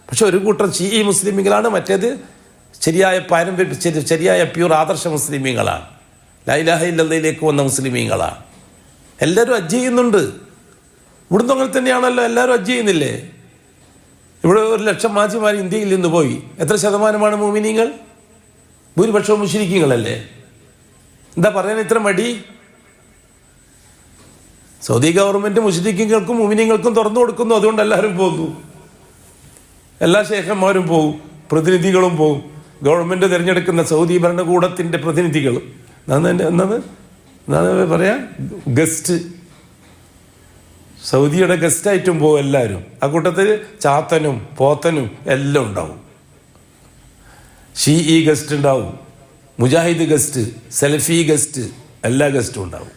പക്ഷെ ഒരു കൂട്ടർ ഷീഈ മുസ്ലിമീങ്ങളാണ്, മറ്റേത് ശരിയായ ശരിയായ പ്യൂർ ആദർശ മുസ്ലിമീങ്ങളാണ്. ലാ ഇലാഹ ഇല്ലല്ലാഹിലേക്ക് വന്ന മുസ്ലിമീങ്ങളാണ്. എല്ലാവരും ഹജ്ജ് ചെയ്യുന്നുണ്ട്. ഇവിടുന്ന് അങ്ങനെ തന്നെയാണല്ലോ, എല്ലാവരും ഹജ്ജ് ചെയ്യുന്നില്ലേ? ഇവിടെ 1,00,000 ഹാജിമാർ ഇന്ത്യയിൽ നിന്ന് പോയി. എത്ര ശതമാനമാണ് മുഅ്മിനീങ്ങൾ? ഭൂരിപക്ഷവും മുശ്രിക്കീങ്ങളല്ലേ. എന്താ പറയാൻ ഇത്ര മടി? സൗദി ഗവൺമെൻറ് മുശ്രിക്കീങ്ങൾക്കും മുഅ്മിനീങ്ങൾക്കും തുറന്നു കൊടുക്കുന്നു. അതുകൊണ്ട് എല്ലാവരും പോകുന്നു. എല്ലാ ശേഖന്മാരും പോകും, പ്രതിനിധികളും പോകും. ഗവൺമെൻറ് തിരഞ്ഞെടുക്കുന്ന സൗദി ഭരണകൂടത്തിൻ്റെ പ്രതിനിധികളും എന്താണ് പറയാ, ഗസ്റ്റ്, സൗദിയുടെ ഗസ്റ്റായിട്ടും പോകും എല്ലാവരും. ആ കൂട്ടത്തിൽ ചാത്തനും പോത്തനും എല്ലാം ഉണ്ടാവും. ഷീഈ ഗസ്റ്റ് ഉണ്ടാവും, മുജാഹിദ് ഗസ്റ്റ്, സലഫി ഗസ്റ്റ്, എല്ലാ ഗസ്റ്റും ഉണ്ടാവും.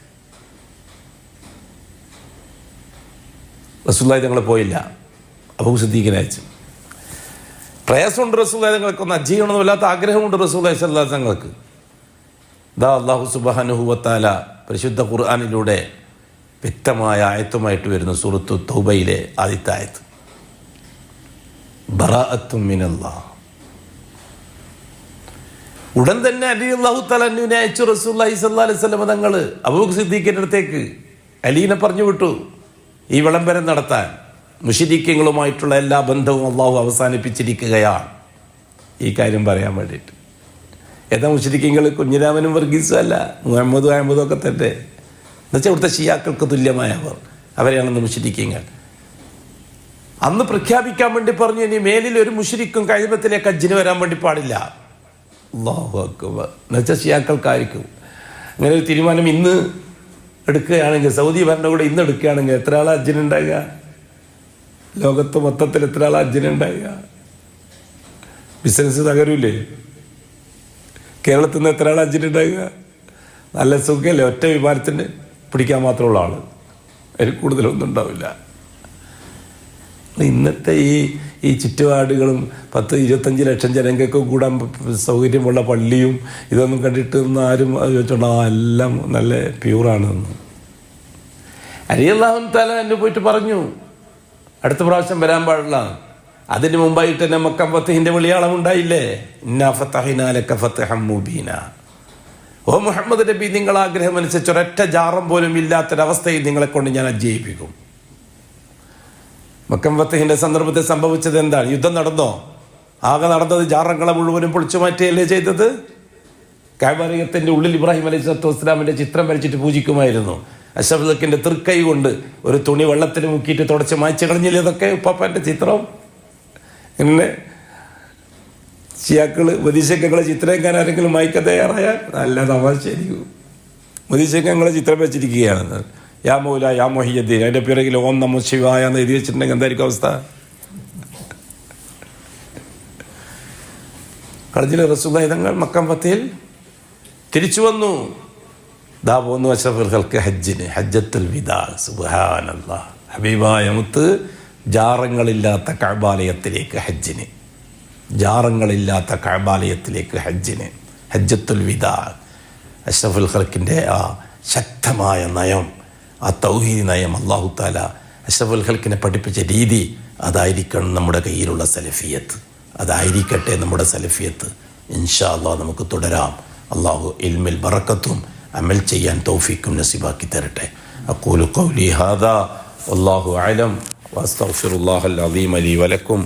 റസൂലുള്ളാഹി തങ്ങൾ പോയില്ല. അബൂബക്കർ സിദ്ദീഖിനെ അയച്ചു. പ്രയാസമുണ്ട് റസൂലുള്ളാഹി തങ്ങൾക്കൊന്ന് ഹജ്ജ് ചെയ്യണമെന്ന് വല്ലാത്ത ആഗ്രഹമുണ്ട് റസൂലുള്ളാഹി സ്വല്ലല്ലാഹു അലൈഹി തങ്ങൾക്ക്. ദാ അല്ലാഹു സുബ്ഹാനഹു വ തആല പരിശുദ്ധ ഖുർആനിലൂടെ വ്യക്തമായ ആയത്തുമായിട്ട് വരുന്നു. സൂറത്തു തൗബയിലെ ആദ്യത്തെ ആയത്ത്, ബറാഅത്തും മിനല്ലാഹ്. ഉടൻ തന്നെ അലി അല്ലാഹു തആല അൻഹുവിനെ അയച്ചു റസൂലുള്ളാഹി സ്വല്ലല്ലാഹു അലൈഹി വസല്ലം തങ്ങൾ അബൂബക്കർ സിദ്ദീഖിന്റെ അടുത്തേക്ക്. അലീനെ പറഞ്ഞു വിട്ടു ഈ വിളംബരം നടത്താൻ. മുശ്രിക്കീങ്ങളുമായിട്ടുള്ള എല്ലാ ബന്ധവും അള്ളാഹു അവസാനിപ്പിച്ചിരിക്കുകയാണ്. ഈ കാര്യം പറയാൻ വേണ്ടിയിട്ട്. ഏതാ മുശ്രിക്കീങ്ങൾ? കുഞ്ഞിരാമനും വർഗീസും അല്ല, മുഹമ്മദും അഹമ്മദും ഒക്കെ തന്നെ. എന്നുവെച്ചാൽ ഇവിടുത്തെ ഷിയാക്കൾക്ക് തുല്യമായവർ, അവരെയാണെന്ന് മുശ്രിക്കീങ്ങൾ. അന്ന് പ്രഖ്യാപിക്കാൻ വേണ്ടി പറഞ്ഞു, ഇനി മേലിൽ ഒരു മുശ്രിക്കും കഅബത്തിലേക്ക് ഹജ്ജിന് വരാൻ വേണ്ടി പാടില്ല. അല്ലാഹു അക്ബർ. എന്നുവെച്ചാൽ ഷിയാക്കൾക്കായിരിക്കും. അങ്ങനെ ഒരു തീരുമാനം ഇന്ന് എടുക്കുകയാണെങ്കിൽ, സൗദി ഭരണകൂടം ഇന്ന് എടുക്കുകയാണെങ്കിൽ എത്ര ആളാ ഹജ്ജിനുണ്ടാകുക? ലോകത്ത് മൊത്തത്തിൽ എത്ര ആളാ ഹജ്ജിനുണ്ടാകുക? ബിസിനസ് തകരൂലേ? കേരളത്തിൽ നിന്ന് എത്ര ആളാ ഹജ്ജിനുണ്ടാകുക? നല്ല സുഖമല്ലേ, ഒറ്റ വിമാനത്തിന് പിടിക്കാൻ മാത്രമുള്ള ആൾ, അതിൽ കൂടുതലൊന്നും ഉണ്ടാവില്ല. ഇന്നത്തെ ഈ ചുറ്റുപാടുകളും 10-25 ലക്ഷം ജനങ്ങൾക്ക് കൂടാൻ സൗകര്യമുള്ള പള്ളിയും ഇതൊന്നും കണ്ടിട്ട് ഒന്നും ആരും ചോദിച്ചോണ്ടാ എല്ലാം നല്ല പ്യൂറാണെന്ന്. അലി അല്ലാഹു തആല എന്നെ പോയിട്ട് പറഞ്ഞു അടുത്ത പ്രാവശ്യം വരാൻ പാടില്ല. അതിന് മുമ്പായിട്ട് തന്നെ മക്ക ഫത്ഹിന്റെ വിളിയാളം ഉണ്ടായില്ലേ, ഇന്നാ ഫതഹ്നാ ലക ഫത്ഹൻ മുബീന. ഓ മുഹമ്മദ് നബി, നിങ്ങൾ ആഗ്രഹമനുസരിച്ച് ഒരൊറ്റ ജാറം പോലും ഇല്ലാത്തൊരവസ്ഥയിൽ നിങ്ങളെ കൊണ്ട് ഞാൻ ഹജ്ജ് ചെയ്യിപ്പിക്കും. മക്കം ഫത്ഹിന്റെ സന്ദർഭത്തിൽ സംഭവിച്ചത് എന്താണ്? യുദ്ധം നടന്നോ? ആകെ നടന്നത് ജാറങ്ങളെ മുഴുവനും പൊളിച്ചു മാറ്റുകയല്ലേ ചെയ്തത്. കഅബത്തിന്റെ ഉള്ളിൽ ഇബ്രാഹിം അലൈഹി സ്വലാത്തു വസ്സലാമിന്റെ ചിത്രം വരച്ചിട്ട് പൂജിക്കുമായിരുന്നു. അഷ്റഫുൽ തൃക്കൈ കൊണ്ട് ഒരു തുണി വെള്ളത്തിൽ മുക്കിയിട്ട് തുടച്ച് മായ്ച്ചു കളഞ്ഞില്ലേ ഇതൊക്കെ ഉപ്പാപ്പൻ്റെ ചിത്രം. ഇങ്ങനെ ഷിയാക്കള് മദീശക്കങ്ങളെ ചിത്രം എങ്ങനെ ആരെങ്കിലും മായ്ക്കാൻ തയ്യാറായാൽ നല്ല തമാശയായിരിക്കും. മദീശക്കങ്ങളെ ചിത്രം വെച്ചിരിക്കുകയാണ്. യാ മൗല യാ മൊഹിയുദ്ദീൻ, അതിൻ്റെ പിറകിൽ ഓം നമോ ശിവായ എന്ന് എഴുതി വെച്ചിട്ടുണ്ടെങ്കിൽ എന്തായിരിക്കും അവസ്ഥ? കളഞ്ഞിലെ റസൂലുള്ളാഹി തങ്ങൾ മക്കം ഫത്തിൽ തിരിച്ചു വന്നു. ദാ പോന്നു അഷ്റഫുൽ ഖൽഖ് ഹജ്ജിന്, ഹജ്ജത്തുൽ വിദാ. സുബ്ഹാനല്ലാഹ്, ഹബീബായ മുത്ത് ജാറങ്ങളില്ലാത്ത കഅബാലയത്തിലേക്ക് ഹജ്ജിന്. ജാറങ്ങളില്ലാത്ത കഅബാലയത്തിലേക്ക് ഹജ്ജിന്, ഹജ്ജത്തുൽ വിദാ, അഷ്റഫുൽ ഖൽക്കിൻ്റെ ആ ശക്തമായ നയം, ആ തൗഹീദ് നയം, അല്ലാഹു തആല അഷ്റഫുൽ ഖൽക്കിനെ പഠിപ്പിച്ച രീതി, അതായിരിക്കണം നമ്മുടെ കയ്യിലുള്ള സലഫിയത്ത്. അതായിരിക്കട്ടെ നമ്മുടെ സലഫിയത്ത്. ഇൻഷാ അല്ലാഹ് നമുക്ക് തുടരാം. അല്ലാഹു ഇൽമിൽ ബറക്കത്തും അമൽ ചെയ്യാൻ തൗഫീഖും നസീബാക്കി തരട്ടെ. അഖൂലു ഖൗലി ഹാദാ വല്ലാഹു അഅലം വഅസ്തഗ്ഫിറുല്ലാഹൽ അസീമ ലി വലക്കും.